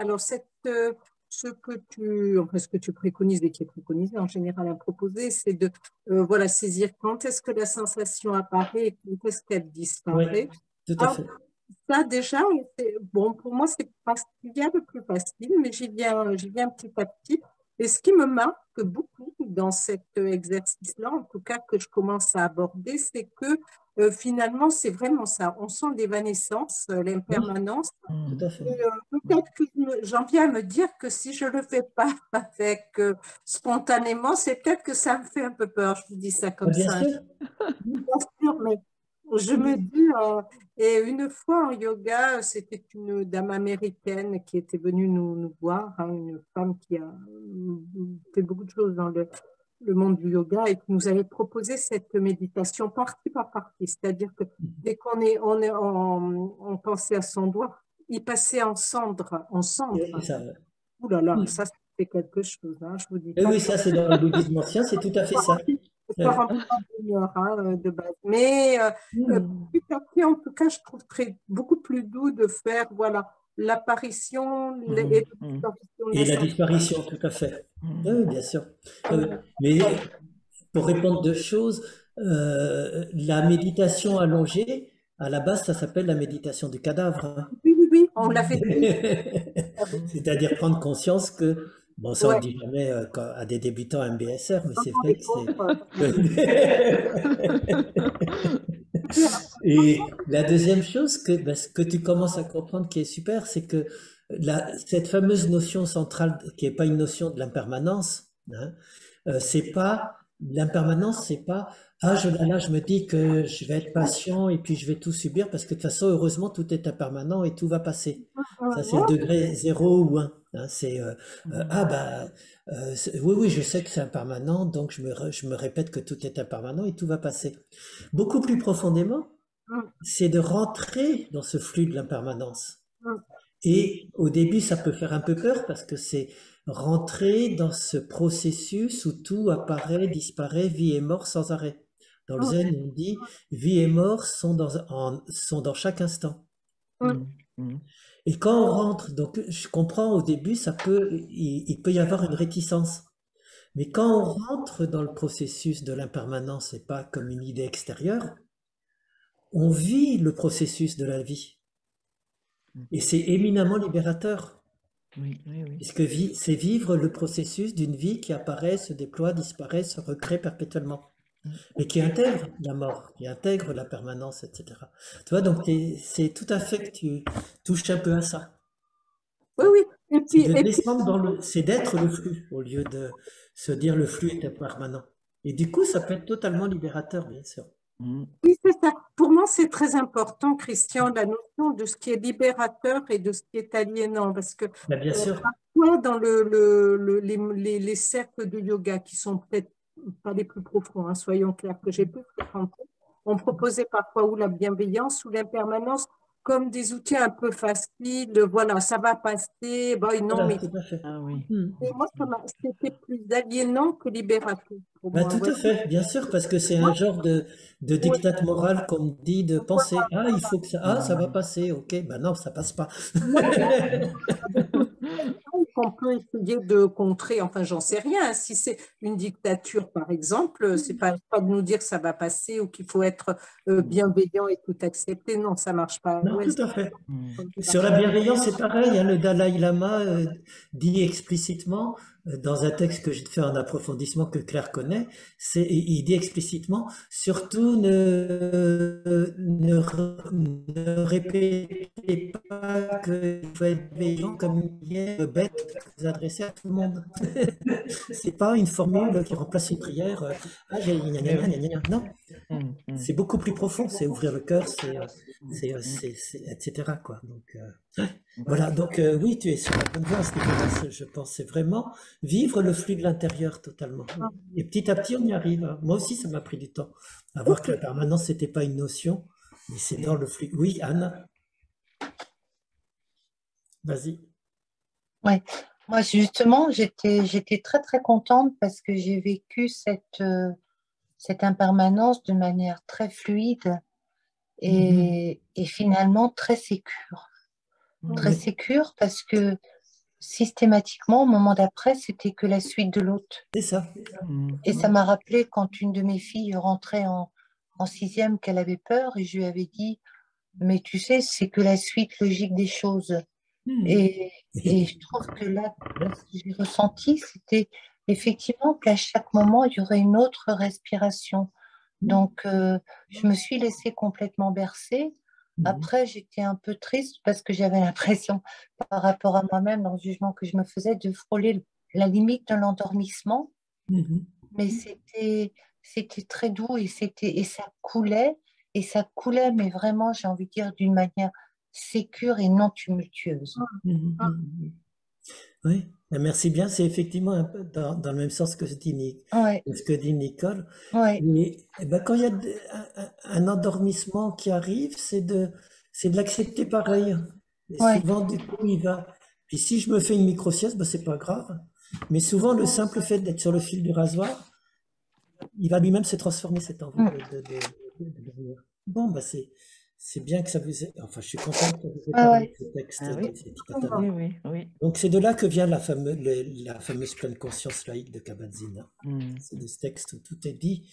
alors ce que tu préconises et qui est préconisé en général à proposer, c'est de voilà, saisir quand est-ce que la sensation apparaît et quand est-ce qu'elle disparaît. Oui, tout à fait. Ça déjà, bon, pour moi, c'est pas ce qu'il y a de plus facile, mais j'y viens petit à petit. Et ce qui me marque beaucoup dans cet exercice-là, en tout cas que je commence à aborder, c'est que finalement, c'est vraiment ça. On sent l'évanescence, l'impermanence. Tout à fait. Peut-être que j'en viens à me dire que si je ne le fais pas avec spontanément, c'est peut-être que ça me fait un peu peur. Je vous dis ça comme bien ça. Sûr. Bien sûr, mais je me dis, et une fois en yoga, c'était une dame américaine qui était venue nous voir, hein, une femme qui a fait beaucoup de choses dans le monde du yoga et qui nous avait proposé cette méditation partie par partie. C'est-à-dire que dès on pensait à son doigt, il passait en cendre. Ouh là là, ça c'est quelque chose. Hein, je vous dis oui, ça c'est dans le bouddhisme ancien, c'est tout à fait ça. De base. Mais petit à petit, en tout cas, je trouve beaucoup plus doux de faire voilà, l'apparition et la disparition, tout à fait. Oui, bien sûr. Mais pour répondre deux choses, la méditation allongée, à la base, ça s'appelle la méditation du cadavre. Hein. Oui, on l'a fait. C'est-à-dire prendre conscience que bon, ça on ne dit jamais à des débutants MBSR, mais c'est vrai que c'est... Et la deuxième chose, ce que tu commences à comprendre qui est super, c'est que cette fameuse notion centrale, qui n'est pas une notion de l'impermanence, hein, l'impermanence, c'est pas là je me dis que je vais être patient et puis je vais tout subir parce que de toute façon, heureusement, tout est impermanent et tout va passer. Ça, c'est le degré 0 ou 1. Hein, c'est oui, je sais que c'est impermanent, donc je me répète que tout est impermanent et tout va passer. Beaucoup plus profondément, c'est de rentrer dans ce flux de l'impermanence. Et au début, ça peut faire un peu peur parce que c'est rentrer dans ce processus où tout apparaît, disparaît, vie et mort sans arrêt. Dans le Zen, on dit vie et mort sont dans chaque instant. Et quand on rentre, donc je comprends au début, il peut y avoir une réticence. Mais quand on rentre dans le processus de l'impermanence, et pas comme une idée extérieure, on vit le processus de la vie. Et c'est éminemment libérateur. Puisque c'est vivre le processus d'une vie qui apparaît, se déploie, disparaît, se recrée perpétuellement. Mais qui intègre la mort, qui intègre la permanence, etc. Tu vois, donc c'est tout à fait que tu touches un peu à ça. Oui. Et puis, c'est d'être le flux, au lieu de se dire le flux est impermanent. Et du coup, ça peut être totalement libérateur, bien sûr. Oui, c'est ça. Pour moi, c'est très important, Christian, la notion de ce qui est libérateur et de ce qui est aliénant. Parce que bien sûr. parfois, dans les cercles de yoga, qui sont peut-être pas les plus profonds, hein, soyons clairs, que j'ai pu fréquenter, on proposait parfois ou la bienveillance ou l'impermanence comme des outils un peu faciles. Voilà, ça va passer. Bon, non, mais moi, c'était plus aliénant que libérateur. Tout à fait, bien sûr, parce que c'est un genre de diktat moral qu'on me dit de penser. Ah, il faut que ça va passer, ok. Ben non, ça passe pas. Qu'on peut essayer de contrer, enfin j'en sais rien, si c'est une dictature par exemple, c'est pas de nous dire que ça va passer ou qu'il faut être bienveillant et tout accepter, non, ça marche pas. Non, tout à fait. Sur la bienveillance, c'est pareil, hein, le Dalai Lama dit explicitement dans un texte que je fais en approfondissement que Claire connaît, il dit explicitement, surtout ne répétez pas que vous êtes veillant comme une vieille bête que vous adressez à tout le monde. C'est pas une formule qui remplace une prière. Ah, non, c'est beaucoup plus profond, c'est ouvrir le cœur, etc. quoi. Donc, voilà, donc oui, tu es sur la bonne voie à ce niveau-là, je pense. C'est vraiment vivre le flux de l'intérieur totalement. Et petit à petit, on y arrive. Moi aussi, ça m'a pris du temps. À voir que la permanence, c'était pas une notion, mais c'est dans le flux. Oui, Anne, vas-y. Ouais. Moi, justement, j'étais très, très contente parce que j'ai vécu cette impermanence de manière très fluide et finalement très sécure. Très sécure parce que systématiquement, au moment d'après, c'était que la suite de l'autre. C'est ça. Et ça m'a rappelé quand une de mes filles rentrait en sixième qu'elle avait peur et je lui avais dit, mais tu sais, c'est que la suite logique des choses. Et je trouve que là, ce que j'ai ressenti, c'était effectivement qu'à chaque moment, il y aurait une autre respiration. Donc, je me suis laissée complètement bercer. Après, j'étais un peu triste parce que j'avais l'impression, par rapport à moi-même, dans le jugement que je me faisais, de frôler la limite de l'endormissement. Mais c'était très doux et ça coulait, mais vraiment, j'ai envie de dire, d'une manière sécure et non tumultueuse. Oui, merci bien. C'est effectivement un peu dans le même sens que ce que dit Nicole. Et ben, quand il y a un endormissement qui arrive, c'est de l'accepter pareil. Et souvent, du coup, il va. Puis si je me fais une micro-sieste, ben, c'est pas grave. Mais souvent, le simple fait d'être sur le fil du rasoir, il va lui-même se transformer cette envie de devenir. Bon, ben c'est bien que ça vous ait. Enfin, je suis contente que vous ayez parlé de ce texte. Oui. Donc, c'est de là que vient la fameuse pleine conscience laïque de Kabat-Zinn. C'est de ce texte où tout est dit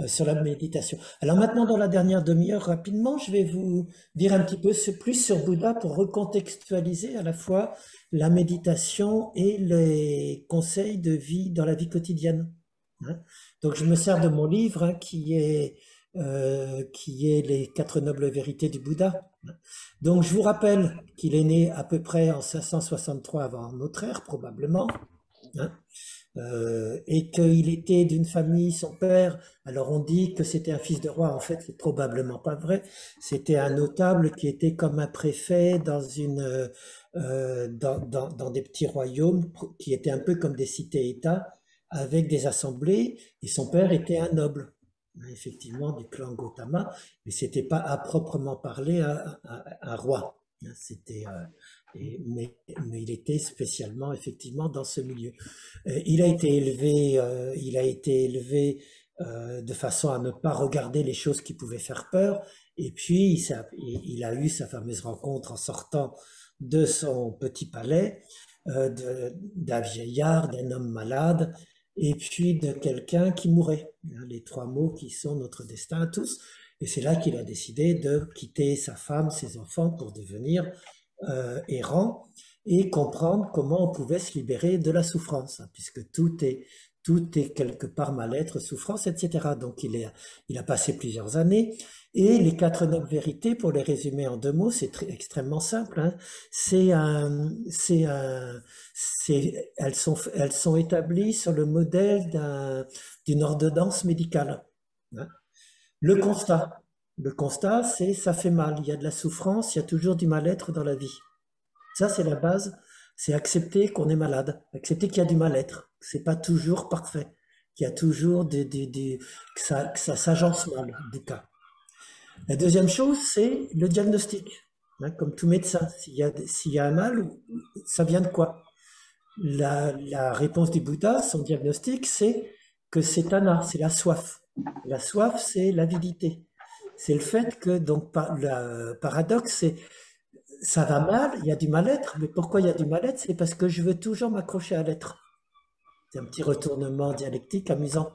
sur la méditation. Alors maintenant, dans la dernière demi-heure, rapidement, je vais vous dire un petit peu plus sur Bouddha pour recontextualiser à la fois la méditation et les conseils de vie dans la vie quotidienne. Donc, je me sers de mon livre qui est Les 4 nobles vérités du Bouddha. Donc, je vous rappelle qu'il est né à peu près en 563 avant notre ère, probablement, et qu'il était d'une famille, son père, alors on dit que c'était un fils de roi, en fait, c'est probablement pas vrai, c'était un notable qui était comme un préfet dans dans des petits royaumes qui étaient un peu comme des cités-États, avec des assemblées, et son père était un noble. Effectivement, du clan Gautama, mais c'était pas à proprement parler un roi. Mais il était spécialement, effectivement, dans ce milieu. Il a été élevé de façon à ne pas regarder les choses qui pouvaient faire peur. Et puis, il a eu sa fameuse rencontre en sortant de son petit palais, d'un vieillard, d'un homme malade, et puis de quelqu'un qui mourait. Les 3 mots qui sont notre destin à tous. Et c'est là qu'il a décidé de quitter sa femme, ses enfants pour devenir errant et comprendre comment on pouvait se libérer de la souffrance, puisque tout est quelque part mal-être, souffrance, etc. Donc il a passé plusieurs années. Et les 4 nobles vérités, pour les résumer en 2 mots, c'est extrêmement simple. Elles sont établies sur le modèle d'une ordonnance médicale. Le constat, c'est ça fait mal, il y a de la souffrance, il y a toujours du mal-être dans la vie. Ça, c'est la base, c'est accepter qu'on est malade, accepter qu'il y a du mal-être, c'est pas toujours parfait, qu'il y a toujours que ça s'agence mal, du cas. La deuxième chose, c'est le diagnostic. Comme tout médecin, s'il y a un mal, ça vient de quoi? La réponse du Bouddha, son diagnostic, c'est que c'est Tana, c'est la soif. La soif, c'est l'avidité. C'est le fait que, donc, le paradoxe, c'est ça va mal, il y a du mal-être, mais pourquoi il y a du mal-être? C'est parce que je veux toujours m'accrocher à l'être. C'est un petit retournement dialectique amusant.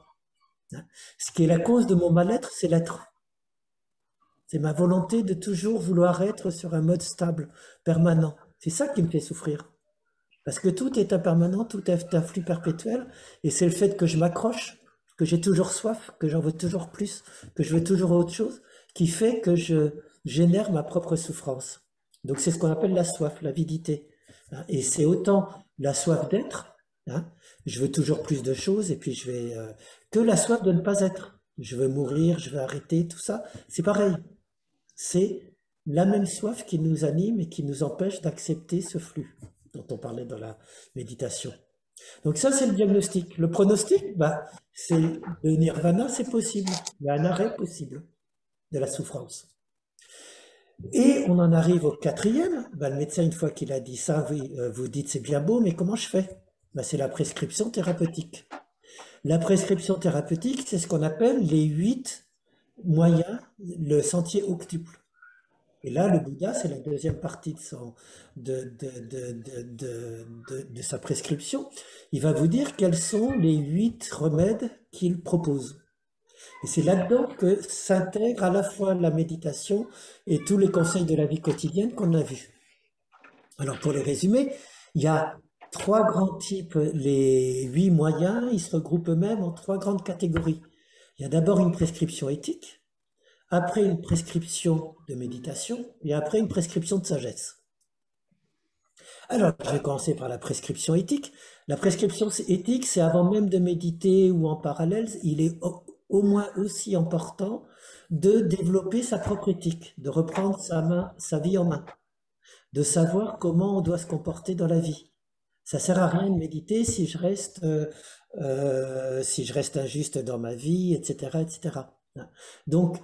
Ce qui est la cause de mon mal-être, c'est l'être. C'est ma volonté de toujours vouloir être sur un mode stable, permanent. C'est ça qui me fait souffrir. Parce que tout est impermanent, tout est un flux perpétuel, et c'est le fait que je m'accroche, que j'ai toujours soif, que j'en veux toujours plus, que je veux toujours autre chose, qui fait que je génère ma propre souffrance. Donc c'est ce qu'on appelle la soif, l'avidité. Hein. Et c'est autant la soif d'être, hein, je veux toujours plus de choses, et puis que la soif de ne pas être. Je veux mourir, je veux arrêter, tout ça, c'est pareil. C'est la même soif qui nous anime et qui nous empêche d'accepter ce flux dont on parlait dans la méditation. Donc ça, c'est le diagnostic. Le pronostic, bah, c'est le nirvana, c'est possible. Il y a un arrêt possible de la souffrance. Et on en arrive au quatrième. Bah, le médecin, une fois qu'il a dit ça, vous dites c'est bien beau, mais comment je fais? Bah, c'est la prescription thérapeutique. La prescription thérapeutique, c'est ce qu'on appelle les 8 moyens, le sentier octuple. Et là, le Bouddha, c'est la deuxième partie de sa prescription. Il va vous dire quels sont les 8 remèdes qu'il propose. Et c'est là-dedans que s'intègre à la fois la méditation et tous les conseils de la vie quotidienne qu'on a vus. Alors, pour les résumer, il y a 3 grands types, les 8 moyens, ils se regroupent eux-mêmes en 3 grandes catégories. Il y a d'abord une prescription éthique, après une prescription de méditation et après une prescription de sagesse. Alors, je vais commencer par la prescription éthique. La prescription éthique, c'est avant même de méditer ou en parallèle, il est au moins aussi important de développer sa propre éthique, de reprendre sa vie en main, de savoir comment on doit se comporter dans la vie. Ça sert à rien de méditer si je reste injuste dans ma vie, etc., etc. Donc,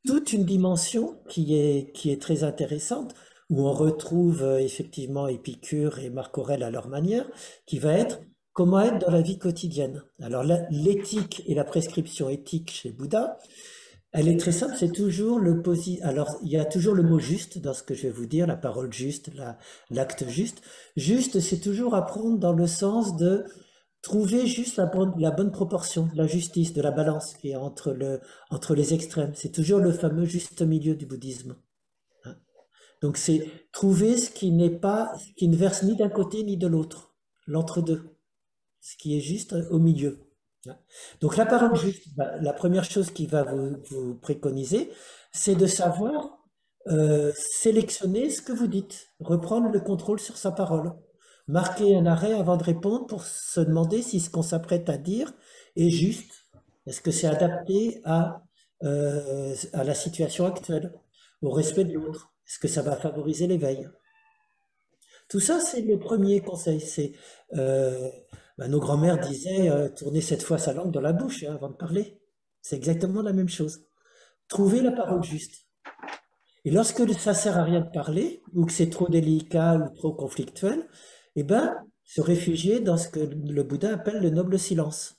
toute une dimension qui est très intéressante, où on retrouve effectivement Épicure et Marc Aurèle à leur manière, qui va être comment être dans la vie quotidienne. Alors l'éthique et la prescription éthique chez Bouddha, elle est très simple, c'est toujours alors il y a toujours le mot juste dans ce que je vais vous dire, la parole juste, l'acte juste. Juste, c'est toujours apprendre dans le sens de trouver juste la bonne proportion, la justice, de la balance qui est entre les extrêmes. C'est toujours le fameux juste milieu du bouddhisme. Hein. Donc c'est trouver ce qui ne verse ni d'un côté ni de l'autre, l'entre-deux, ce qui est juste au milieu. Hein. Donc la parole juste, la première chose qu'il va vous préconiser, c'est de savoir sélectionner ce que vous dites, reprendre le contrôle sur sa parole. Marquer un arrêt avant de répondre pour se demander si ce qu'on s'apprête à dire est juste. Est-ce que c'est adapté à la situation actuelle, au respect de l'autre? Est-ce que ça va favoriser l'éveil? Tout ça, c'est le premier conseil. Nos grands-mères disaient tourner 7 fois sa langue dans la bouche avant de parler. C'est exactement la même chose. Trouver la parole juste. Et lorsque ça ne sert à rien de parler, ou que c'est trop délicat ou trop conflictuel, eh ben, se réfugier dans ce que le Bouddha appelle le noble silence.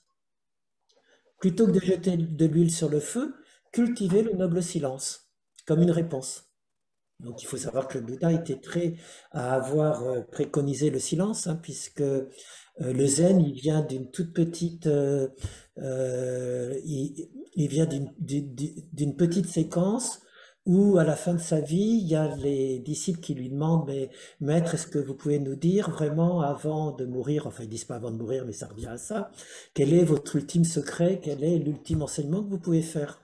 Plutôt que de jeter de l'huile sur le feu, cultiver le noble silence, comme une réponse. Donc il faut savoir que le Bouddha était très à avoir préconisé le silence, hein, puisque le zen, il vient d'une toute petite, il vient d'une petite séquence où à la fin de sa vie, il y a les disciples qui lui demandent, mais maître, est-ce que vous pouvez nous dire vraiment avant de mourir, enfin ils disent pas avant de mourir, mais ça revient à ça, quel est votre ultime secret, quel est l'ultime enseignement que vous pouvez faire?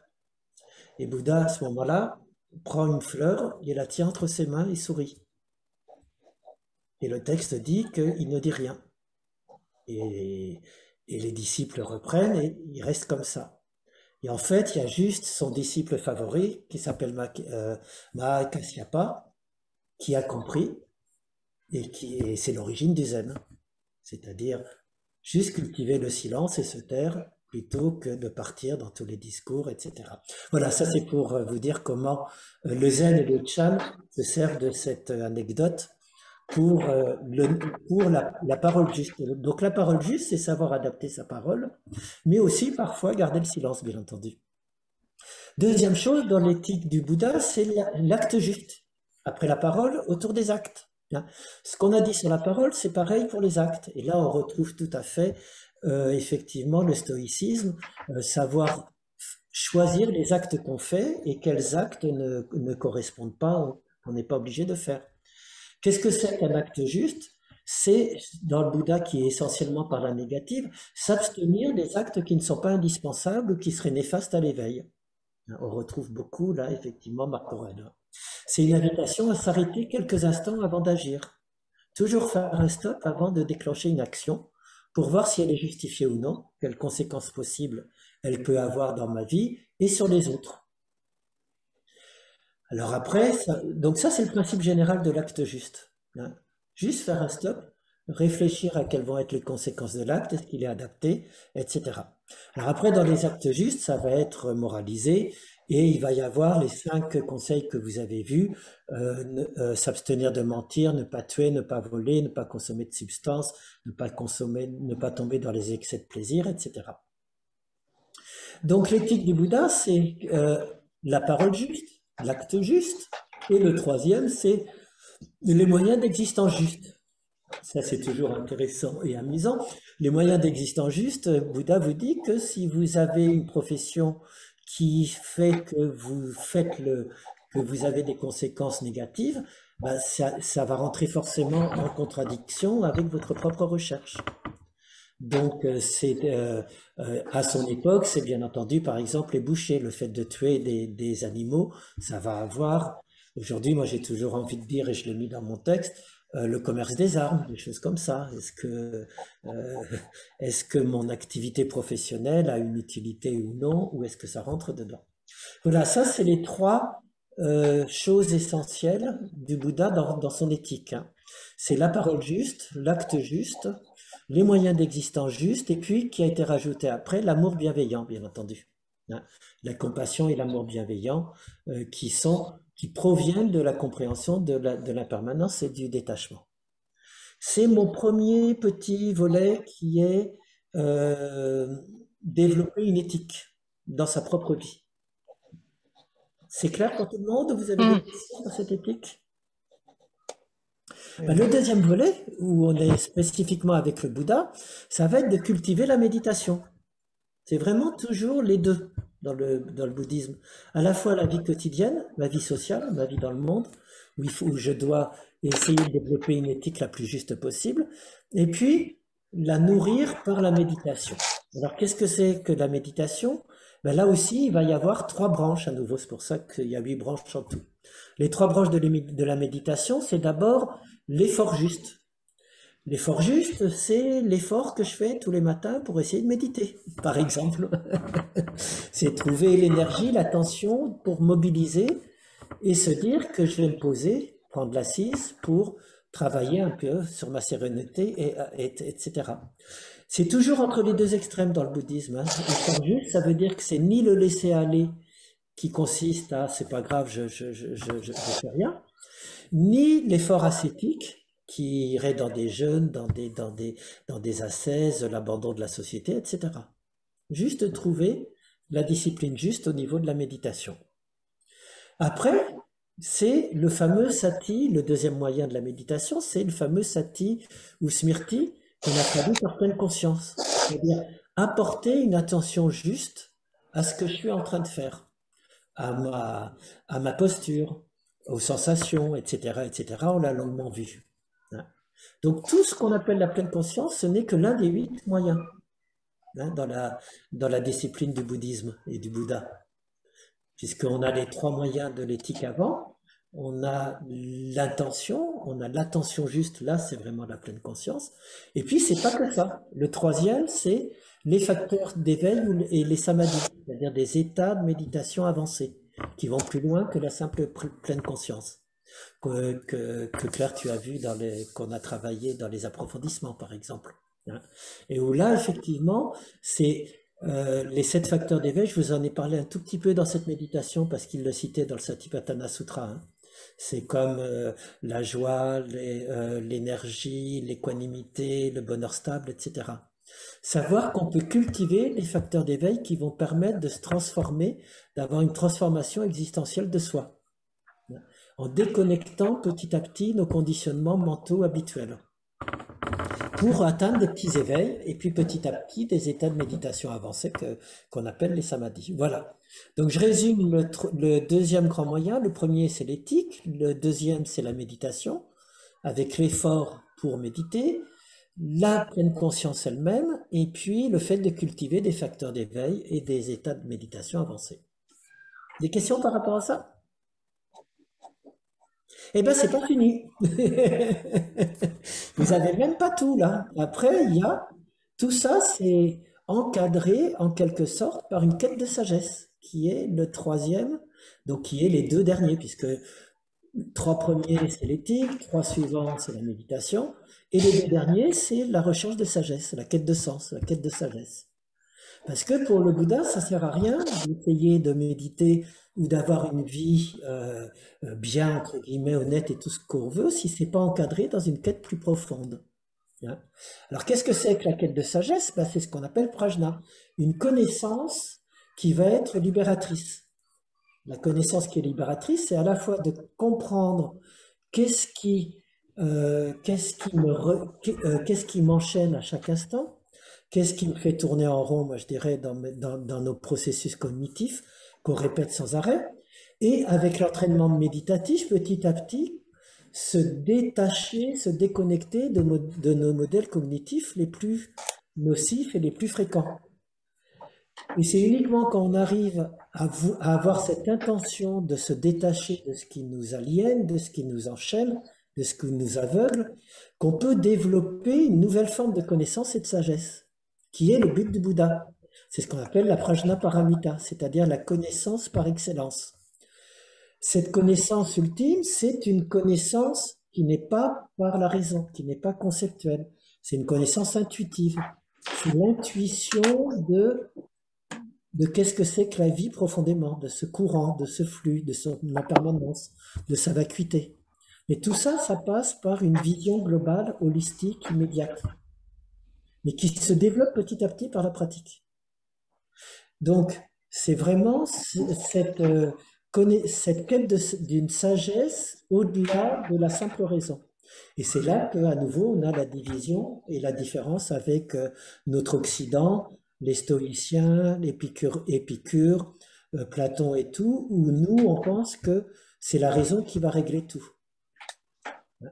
Et Bouddha, à ce moment-là, prend une fleur, il la tient entre ses mains et sourit. Et le texte dit qu'il ne dit rien. Et les disciples reprennent et il reste comme ça. Et en fait, il y a juste son disciple favori, qui s'appelle Mahakasyapa, qui a compris, et c'est l'origine du zen. C'est-à-dire, juste cultiver le silence et se taire, plutôt que de partir dans tous les discours, etc. Voilà, ça c'est pour vous dire comment le zen et le chan se servent de cette anecdote pour la parole juste. Donc la parole juste, c'est savoir adapter sa parole, mais aussi parfois garder le silence, bien entendu. Deuxième chose, dans l'éthique du Bouddha, c'est l'acte juste. Après la parole, autour des actes. Ce qu'on a dit sur la parole, c'est pareil pour les actes. Et là, on retrouve tout à fait, effectivement, le stoïcisme, savoir choisir les actes qu'on fait et quels actes ne correspondent pas, on n'est pas obligé de faire. Qu'est-ce que c'est qu'un acte juste? c'est, dans le Bouddha qui est essentiellement par la négative, s'abstenir des actes qui ne sont pas indispensables ou qui seraient néfastes à l'éveil. On retrouve beaucoup, là, effectivement, Marc Aurèle. C'est une invitation à s'arrêter quelques instants avant d'agir. Toujours faire un stop avant de déclencher une action pour voir si elle est justifiée ou non, quelles conséquences possibles elle peut avoir dans ma vie et sur les autres. Alors après, donc ça c'est le principe général de l'acte juste. Hein. Juste faire un stop, réfléchir à quelles vont être les conséquences de l'acte, est-ce qu'il est adapté, etc. Alors après, dans les actes justes, ça va être moralisé et il va y avoir les 5 conseils que vous avez vus, s'abstenir de mentir, ne pas tuer, ne pas voler, ne pas consommer de substances, ne pas tomber dans les excès de plaisir, etc. Donc l'éthique du Bouddha, c'est la parole juste, l'acte juste, et le troisième, c'est les moyens d'existence juste. Ça, c'est toujours intéressant et amusant. Les moyens d'existence juste, Bouddha vous dit que si vous avez une profession qui fait que vous avez des conséquences négatives, ben ça va rentrer forcément en contradiction avec votre propre recherche. Donc, à son époque, c'est bien entendu, par exemple, les bouchers, le fait de tuer des animaux, ça va avoir, aujourd'hui, moi j'ai toujours envie de dire, et je l'ai mis dans mon texte, le commerce des armes, des choses comme ça. Est-ce que mon activité professionnelle a une utilité ou non, ou est-ce que ça rentre dedans? Voilà, ça c'est les 3 choses essentielles du Bouddha dans son éthique. Hein. C'est la parole juste, l'acte juste, les moyens d'existence justes, et puis qui a été rajouté après, l'amour bienveillant, bien entendu. Hein. La compassion et l'amour bienveillant qui proviennent de la compréhension de l'impermanence et du détachement. C'est mon premier petit volet qui est développer une éthique dans sa propre vie. C'est clair pour tout le monde? Vous avez des questions sur cette éthique? Ben, le deuxième volet, où on est spécifiquement avec le Bouddha, ça va être de cultiver la méditation. C'est vraiment toujours les deux dans le bouddhisme. À la fois la vie quotidienne, ma vie sociale, ma vie dans le monde, où je dois essayer de développer une éthique la plus juste possible, et puis la nourrir par la méditation. Alors qu'est-ce que c'est que la méditation? Ben là aussi, il va y avoir 3 branches à nouveau, c'est pour ça qu'il y a 8 branches en tout. Les 3 branches de la méditation, c'est d'abord l'effort juste. L'effort juste, c'est l'effort que je fais tous les matins pour essayer de méditer, par exemple. C'est trouver l'énergie, l'attention pour mobiliser et se dire que je vais me poser, prendre l'assise pour travailler un peu sur ma sérénité, etc. C'est toujours entre les 2 extrêmes dans le bouddhisme. Hein. L'effort juste, ça veut dire que c'est ni le laisser aller qui consiste à c'est pas grave, je fais rien, ni l'effort ascétique qui irait dans des jeûnes, dans des ascèses, l'abandon de la société, etc. Juste trouver la discipline juste au niveau de la méditation. Après, c'est le fameux sati, le deuxième moyen de la méditation, c'est le fameux sati ou smriti qu'on a traduit par pleine conscience. C'est-à-dire apporter une attention juste à ce que je suis en train de faire, à ma posture, aux sensations, etc., etc. On l'a longuement vu. Donc tout ce qu'on appelle la pleine conscience, ce n'est que l'un des 8 moyens dans la discipline du bouddhisme et du Bouddha. Puisqu'on a les 3 moyens de l'éthique avant, on a l'intention, on a l'attention juste, là c'est vraiment la pleine conscience. Et puis c'est pas que ça. Le 3e, c'est les facteurs d'éveil et les samadhis, c'est-à-dire des états de méditation avancés, qui vont plus loin que la simple pleine conscience. Que Claire, tu as vu qu'on a travaillé dans les approfondissements, par exemple. Hein. Et où là, effectivement, c'est les 7 facteurs d'éveil. Je vous en ai parlé un tout petit peu dans cette méditation parce qu'il le citait dans le Satipatthana Sutra. Hein. C'est comme la joie, l'énergie, l'équanimité, le bonheur stable, etc. Savoir qu'on peut cultiver les facteurs d'éveil qui vont permettre de se transformer, d'avoir une transformation existentielle de soi, en déconnectant petit à petit nos conditionnements mentaux habituels, pour atteindre des petits éveils, et puis petit à petit des états de méditation avancés qu'on appelle les samadhis. Voilà. Donc je résume le 2e grand moyen. Le premier, c'est l'éthique. Le 2e, c'est la méditation. avec l'effort pour méditer, la pleine conscience elle-même, et puis le fait de cultiver des facteurs d'éveil et des états de méditation avancés. Des questions par rapport à ça? Eh bien, c'est pas fini. Vous n'avez même pas tout là. Après, il y a tout ça, c'est encadré en quelque sorte par une quête de sagesse, qui est le troisième, donc qui est les deux derniers, puisque 3 premiers, c'est l'éthique, 3 suivants, c'est la méditation, et les 2 derniers, c'est la recherche de sagesse, la quête de sens, la quête de sagesse. Parce que pour le Bouddha, ça sert à rien d'essayer de méditer ou d'avoir une vie bien, entre guillemets, honnête et tout ce qu'on veut, si c'est pas encadré dans une quête plus profonde. Hein. Alors, qu'est-ce que c'est que la quête de sagesse? Ben, c'est ce qu'on appelle prajna, une connaissance qui va être libératrice. La connaissance qui est libératrice, c'est à la fois de comprendre qu'est-ce qui m'enchaîne à chaque instant, qu'est-ce qui me fait tourner en rond, moi je dirais, dans nos processus cognitifs qu'on répète sans arrêt, et avec l'entraînement méditatif, petit à petit, se détacher, se déconnecter de nos modèles cognitifs les plus nocifs et les plus fréquents. Et c'est uniquement quand on arrive à avoir cette intention de se détacher de ce qui nous aliène, de ce qui nous enchaîne, de ce qui nous aveugle, qu'on peut développer une nouvelle forme de connaissance et de sagesse, qui est le but du Bouddha. C'est ce qu'on appelle la prajna paramita, c'est-à-dire la connaissance par excellence. Cette connaissance ultime, c'est une connaissance qui n'est pas par la raison, qui n'est pas conceptuelle. C'est une connaissance intuitive. C'est l'intuition de qu'est-ce que c'est que la vie profondément, de ce courant, de ce flux, de son impermanence, de sa vacuité. Mais tout ça, ça passe par une vision globale, holistique, immédiate, mais qui se développe petit à petit par la pratique. Donc, c'est vraiment cette quête d'une sagesse au-delà de la simple raison. Et c'est là qu'à nouveau, on a la division et la différence avec notre Occident, les stoïciens, Épicure, Platon et tout, où nous, on pense que c'est la raison qui va régler tout.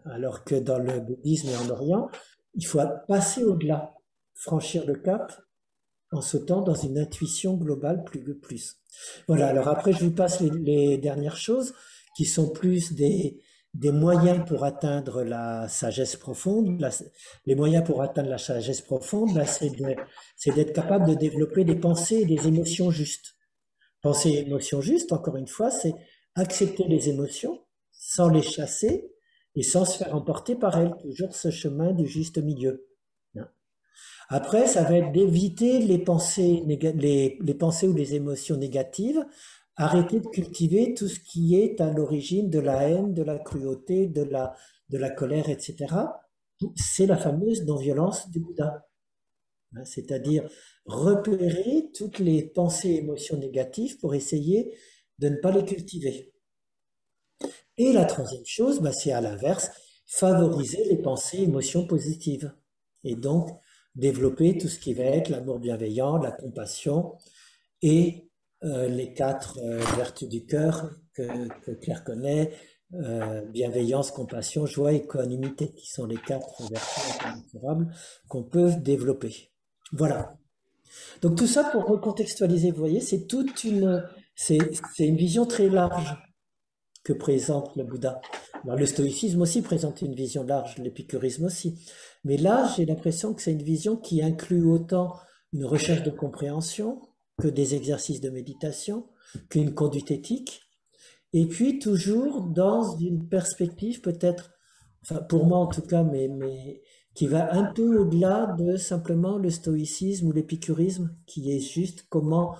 Alors que dans le bouddhisme et en Orient, il faut passer au-delà, franchir le cap en sautant dans une intuition globale plus. Voilà, alors après je vous passe les dernières choses qui sont plus des moyens pour atteindre la sagesse profonde. Les moyens pour atteindre la sagesse profonde, c'est d'être capable de développer des pensées et des émotions justes. Pensées et émotions justes, encore une fois, c'est accepter les émotions sans les chasser et sans se faire emporter par elles, toujours ce chemin du juste milieu. Après, ça va être d'éviter les pensées ou les émotions négatives, arrêter de cultiver tout ce qui est à l'origine de la haine, de la cruauté, de la colère, etc. C'est la fameuse non-violence du Bouddha. C'est-à-dire repérer toutes les pensées et émotions négatives pour essayer de ne pas les cultiver. Et la troisième chose, c'est à l'inverse, favoriser les pensées et émotions positives. Et donc, développer tout ce qui va être l'amour bienveillant, la compassion et les 4 vertus du cœur que Claire connaît, bienveillance, compassion, joie et équanimité, qui sont les 4 vertus incommensurables qu'on peut développer. Voilà. Donc tout ça pour recontextualiser, vous voyez, c'est une vision très large que présente le Bouddha. Alors, le stoïcisme aussi présente une vision large, l'épicurisme aussi. Mais là, j'ai l'impression que c'est une vision qui inclut autant une recherche de compréhension que des exercices de méditation, qu'une conduite éthique, et puis toujours dans une perspective peut-être, enfin pour moi en tout cas, mais qui va un peu au-delà de simplement le stoïcisme ou l'épicurisme, qui est juste comment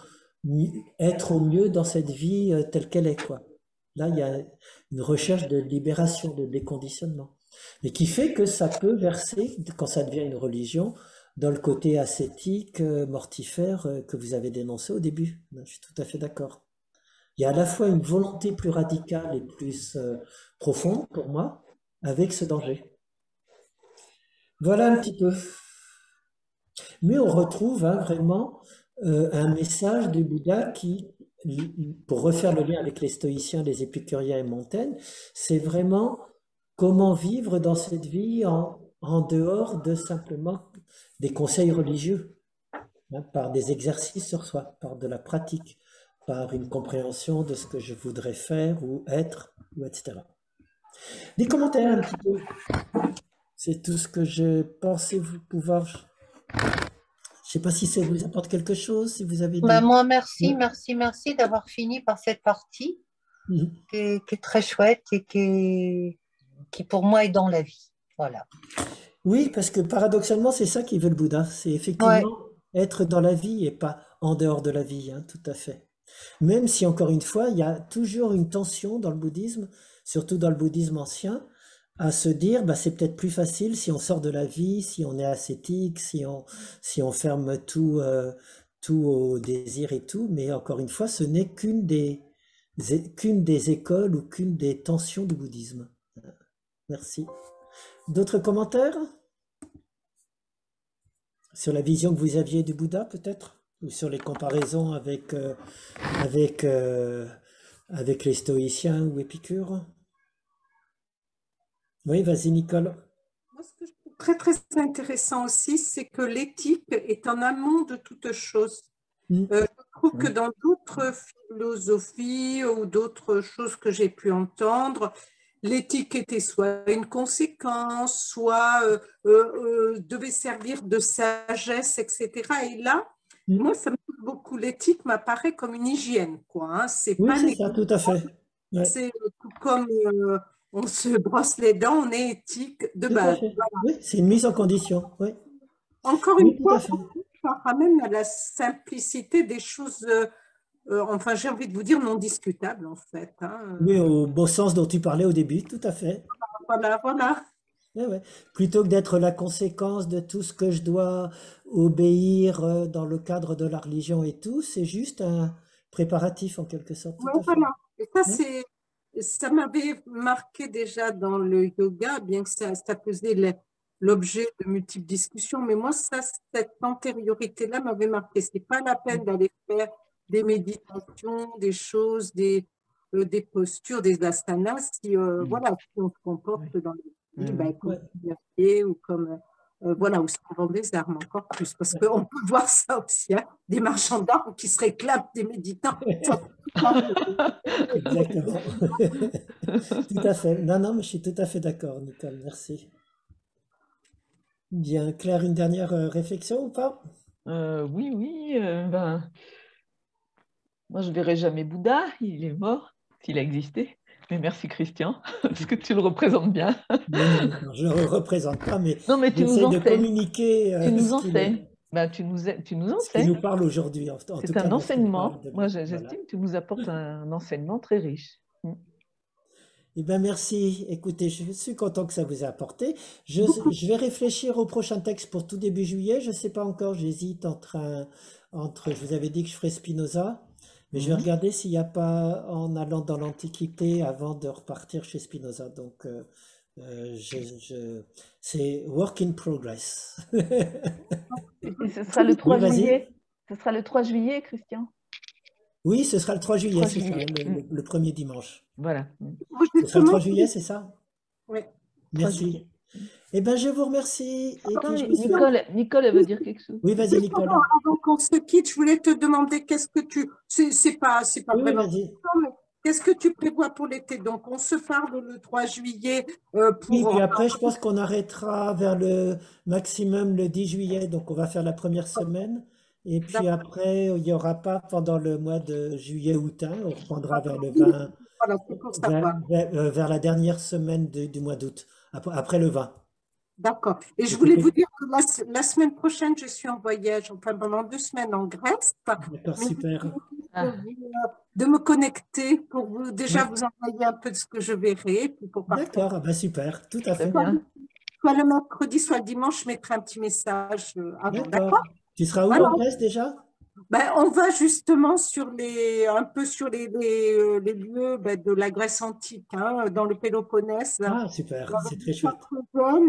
être au mieux dans cette vie telle qu'elle est, quoi. Là, il y a une recherche de libération, de déconditionnement. Mais qui fait que ça peut verser, quand ça devient une religion, dans le côté ascétique, mortifère que vous avez dénoncé au début. Je suis tout à fait d'accord. Il y a à la fois une volonté plus radicale et plus profonde pour moi, avec ce danger. Voilà un petit peu. Mais on retrouve vraiment un message du Bouddha qui, pour refaire le lien avec les stoïciens, les épicuriens et Montaigne, c'est vraiment comment vivre dans cette vie en dehors de simplement des conseils religieux, hein, par des exercices sur soi, par de la pratique, par une compréhension de ce que je voudrais faire ou être, ou etc. Des commentaires un petit peu. C'est tout ce que je pensais vous pouvoir. Je ne sais pas si ça vous apporte quelque chose, si vous avez des... Moi, merci, Ouais. merci, merci d'avoir fini par cette partie Mhm. qui est très chouette et qui pour moi est dans la vie. Voilà. Oui, parce que paradoxalement, c'est ça qui veut le Bouddha. C'est Ouais, effectivement être dans la vie et pas en dehors de la vie, hein, tout à fait. Même si, encore une fois, il y a toujours une tension dans le bouddhisme, surtout dans le bouddhisme ancien, à se dire, bah, c'est peut-être plus facile si on sort de la vie, si on est ascétique, si on ferme tout, tout au désir et tout. Mais encore une fois, ce n'est qu'une des écoles ou qu'une des tensions du bouddhisme. Merci. D'autres commentaires sur la vision que vous aviez du Bouddha, peut-être? Ou sur les comparaisons avec, euh, avec les stoïciens ou Épicure? Oui, vas-y, Nicole. Moi, ce que je trouve très, très intéressant aussi, c'est que l'éthique est en amont de toute chose. Mm. Je trouve que dans d'autres philosophies ou d'autres choses que j'ai pu entendre, l'éthique était soit une conséquence, soit devait servir de sagesse, etc. Et là, Mm. moi, ça me touche beaucoup. L'éthique m'apparaît comme une hygiène, quoi, hein. C'est Oui, pas c'est ça, tout à fait. Ouais, c'est tout comme on se brosse les dents, on est éthique de tout à base. fait. Oui, c'est une mise en condition. Oui, Encore oui, une tout fois, à fait. ça ramène à la simplicité des choses, enfin, j'ai envie de vous dire non discutables, en fait, hein. Oui, au beau sens dont tu parlais au début, tout à fait. Voilà, voilà. Ouais, ouais. Plutôt que d'être la conséquence de tout ce que je dois obéir dans le cadre de la religion et tout, c'est juste un préparatif en quelque sorte, Ouais, tout à fait. voilà. Et ça, Ouais. ça m'avait marqué déjà dans le yoga, bien que ça faisait l'objet de multiples discussions. Mais moi, ça, cette antériorité-là m'avait marqué. C'est pas la peine d'aller faire des méditations, des choses, des postures, des asanas, si, Mm. voilà, si on se comporte Oui, dans les oui, vie, oui. ben, comme Ouais. des guerriers ou comme, voilà, ou si on vend des armes encore plus. Parce qu'on peut voir ça aussi, hein, des marchands d'armes qui se réclament des méditants. Ça, Exactement. Tout à fait. Non, non, mais je suis tout à fait d'accord, Nicole. Merci. Bien, Claire, une dernière réflexion ou pas? Oui, oui. Moi, je ne verrai jamais Bouddha. Il est mort, s'il a existé. Mais merci, Christian, parce que tu le représentes bien. Non, non, non, je ne le représente pas, mais Non, mais tu nous j'essaie de enseignes. communiquer Tu nous ce enseignes. Ben, tu nous qui nous enseignes. parle aujourd'hui, en tout C'est cas un lorsqu'on parle enseignement. de Moi, lui. Voilà. j'estime que tu nous apportes un enseignement très riche. Mm. Eh bien, merci. Écoutez, je suis content que ça vous ait apporté. Je vais réfléchir au prochain texte pour tout début juillet. Je ne sais pas encore, j'hésite entre, je vous avais dit que je ferais Spinoza, mais je vais Mhm. regarder s'il n'y a pas en allant dans l'Antiquité avant de repartir chez Spinoza. Donc, c'est work in progress. Et ce sera le Oui, 3 vas-y. juillet. Ce sera le 3 juillet, Christian. Oui, ce sera le 3 juillet, 3 c'est ça, juillet. Mm. le premier dimanche. Voilà. Mm. moi, Ce sera le 3 justement, juillet, c'est ça? ouais. 3 juillet. Merci. Eh bien, je vous remercie et Attends, puis je vous souhaite... Nicole, elle veut dire quelque chose. Oui, vas-y, Juste Nicole. avant qu'on se quitte, je voulais te demander qu'est-ce que c'est pas Oui, oui, vraiment, vas-y. mais qu'est-ce que tu prévois pour l'été? Donc, on se parle le 3 juillet Oui, puis pour, après, je pense qu'on arrêtera vers le maximum le 10 juillet, donc on va faire la première semaine. Et puis après, il n'y aura pas pendant le mois de juillet-août, hein, on reprendra vers le 20, voilà, c'est pour savoir. vers la dernière semaine du mois d'août, après le 20. D'accord. Et je voulais vous Écoutez, dire que la semaine prochaine, je suis en voyage, enfin pendant 2 semaines en Grèce, d'accord, mais super. Ah, de me connecter pour vous, déjà Oui, vous envoyer un peu de ce que je verrai, puis pour partager. d'accord, ah ben super, tout à très fait. bien. Soit le mercredi, soit le dimanche, je mettrai un petit message avant, D'accord. d'accord? Tu seras où Voilà. en Grèce déjà? Ben, on va justement un peu sur les lieux ben, de la Grèce antique, hein, dans le Péloponnèse, Ah, super, c'est très chouette.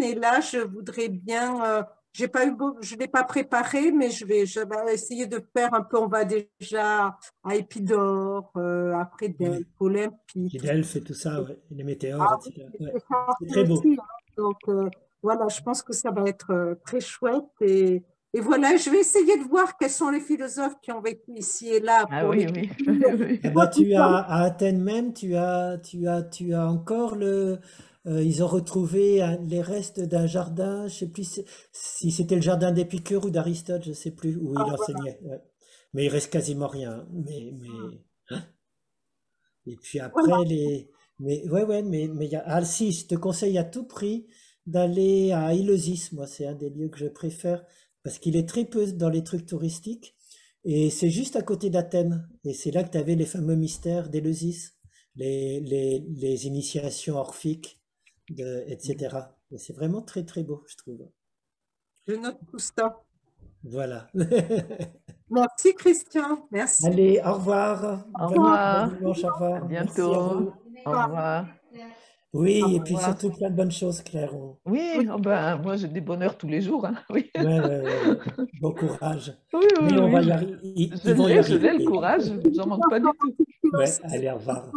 et là, je voudrais bien j'ai pas eu je l'ai pas préparé, mais je vais essayer de faire un peu. On va déjà à Épidore, après Delphes, Olympie. Delphes et tout ça, ouais, les météores, Ah, etc. oui, Ouais. c'est C'est sorti très beau. aussi, hein. Donc voilà, je pense que ça va être très chouette. Et voilà, je vais essayer de voir quels sont les philosophes qui ont vécu ici et là Ah pour oui, les oui. Ah bah, tu as à Athènes même, tu as encore ils ont retrouvé les restes d'un jardin, je sais plus si c'était le jardin d'Épicure ou d'Aristote, je sais plus où il enseignait. Ouais. Mais il reste quasiment rien. Hein. Et puis Voilà. après mais ouais ouais, mais si, je te conseille à tout prix d'aller à Éleusis. Moi, c'est un des lieux que je préfère parce qu'il est très peu dans les trucs touristiques. Et c'est juste à côté d'Athènes. Et c'est là que tu avais les fameux mystères d'Éleusis, les initiations orphiques, etc. Et c'est vraiment très très beau, je trouve. Je note tout ça. Voilà. Merci Christian, merci. Allez, au revoir. Au Bon revoir. dimanche, au À revoir. Merci à bientôt. vous. Au revoir. Oui, Au et puis revoir. surtout plein de bonnes choses, Claire. Oui, oh ben, moi j'ai des bonheurs tous les jours, hein. Oui. Ouais, ouais, ouais, ouais. Bon courage. Oui, Mais oui, on oui. va y arriver. Je Ils vont y l'ai, je arriver. l'ai le courage. J'en manque pas du tout. Ouais, allez, au revoir.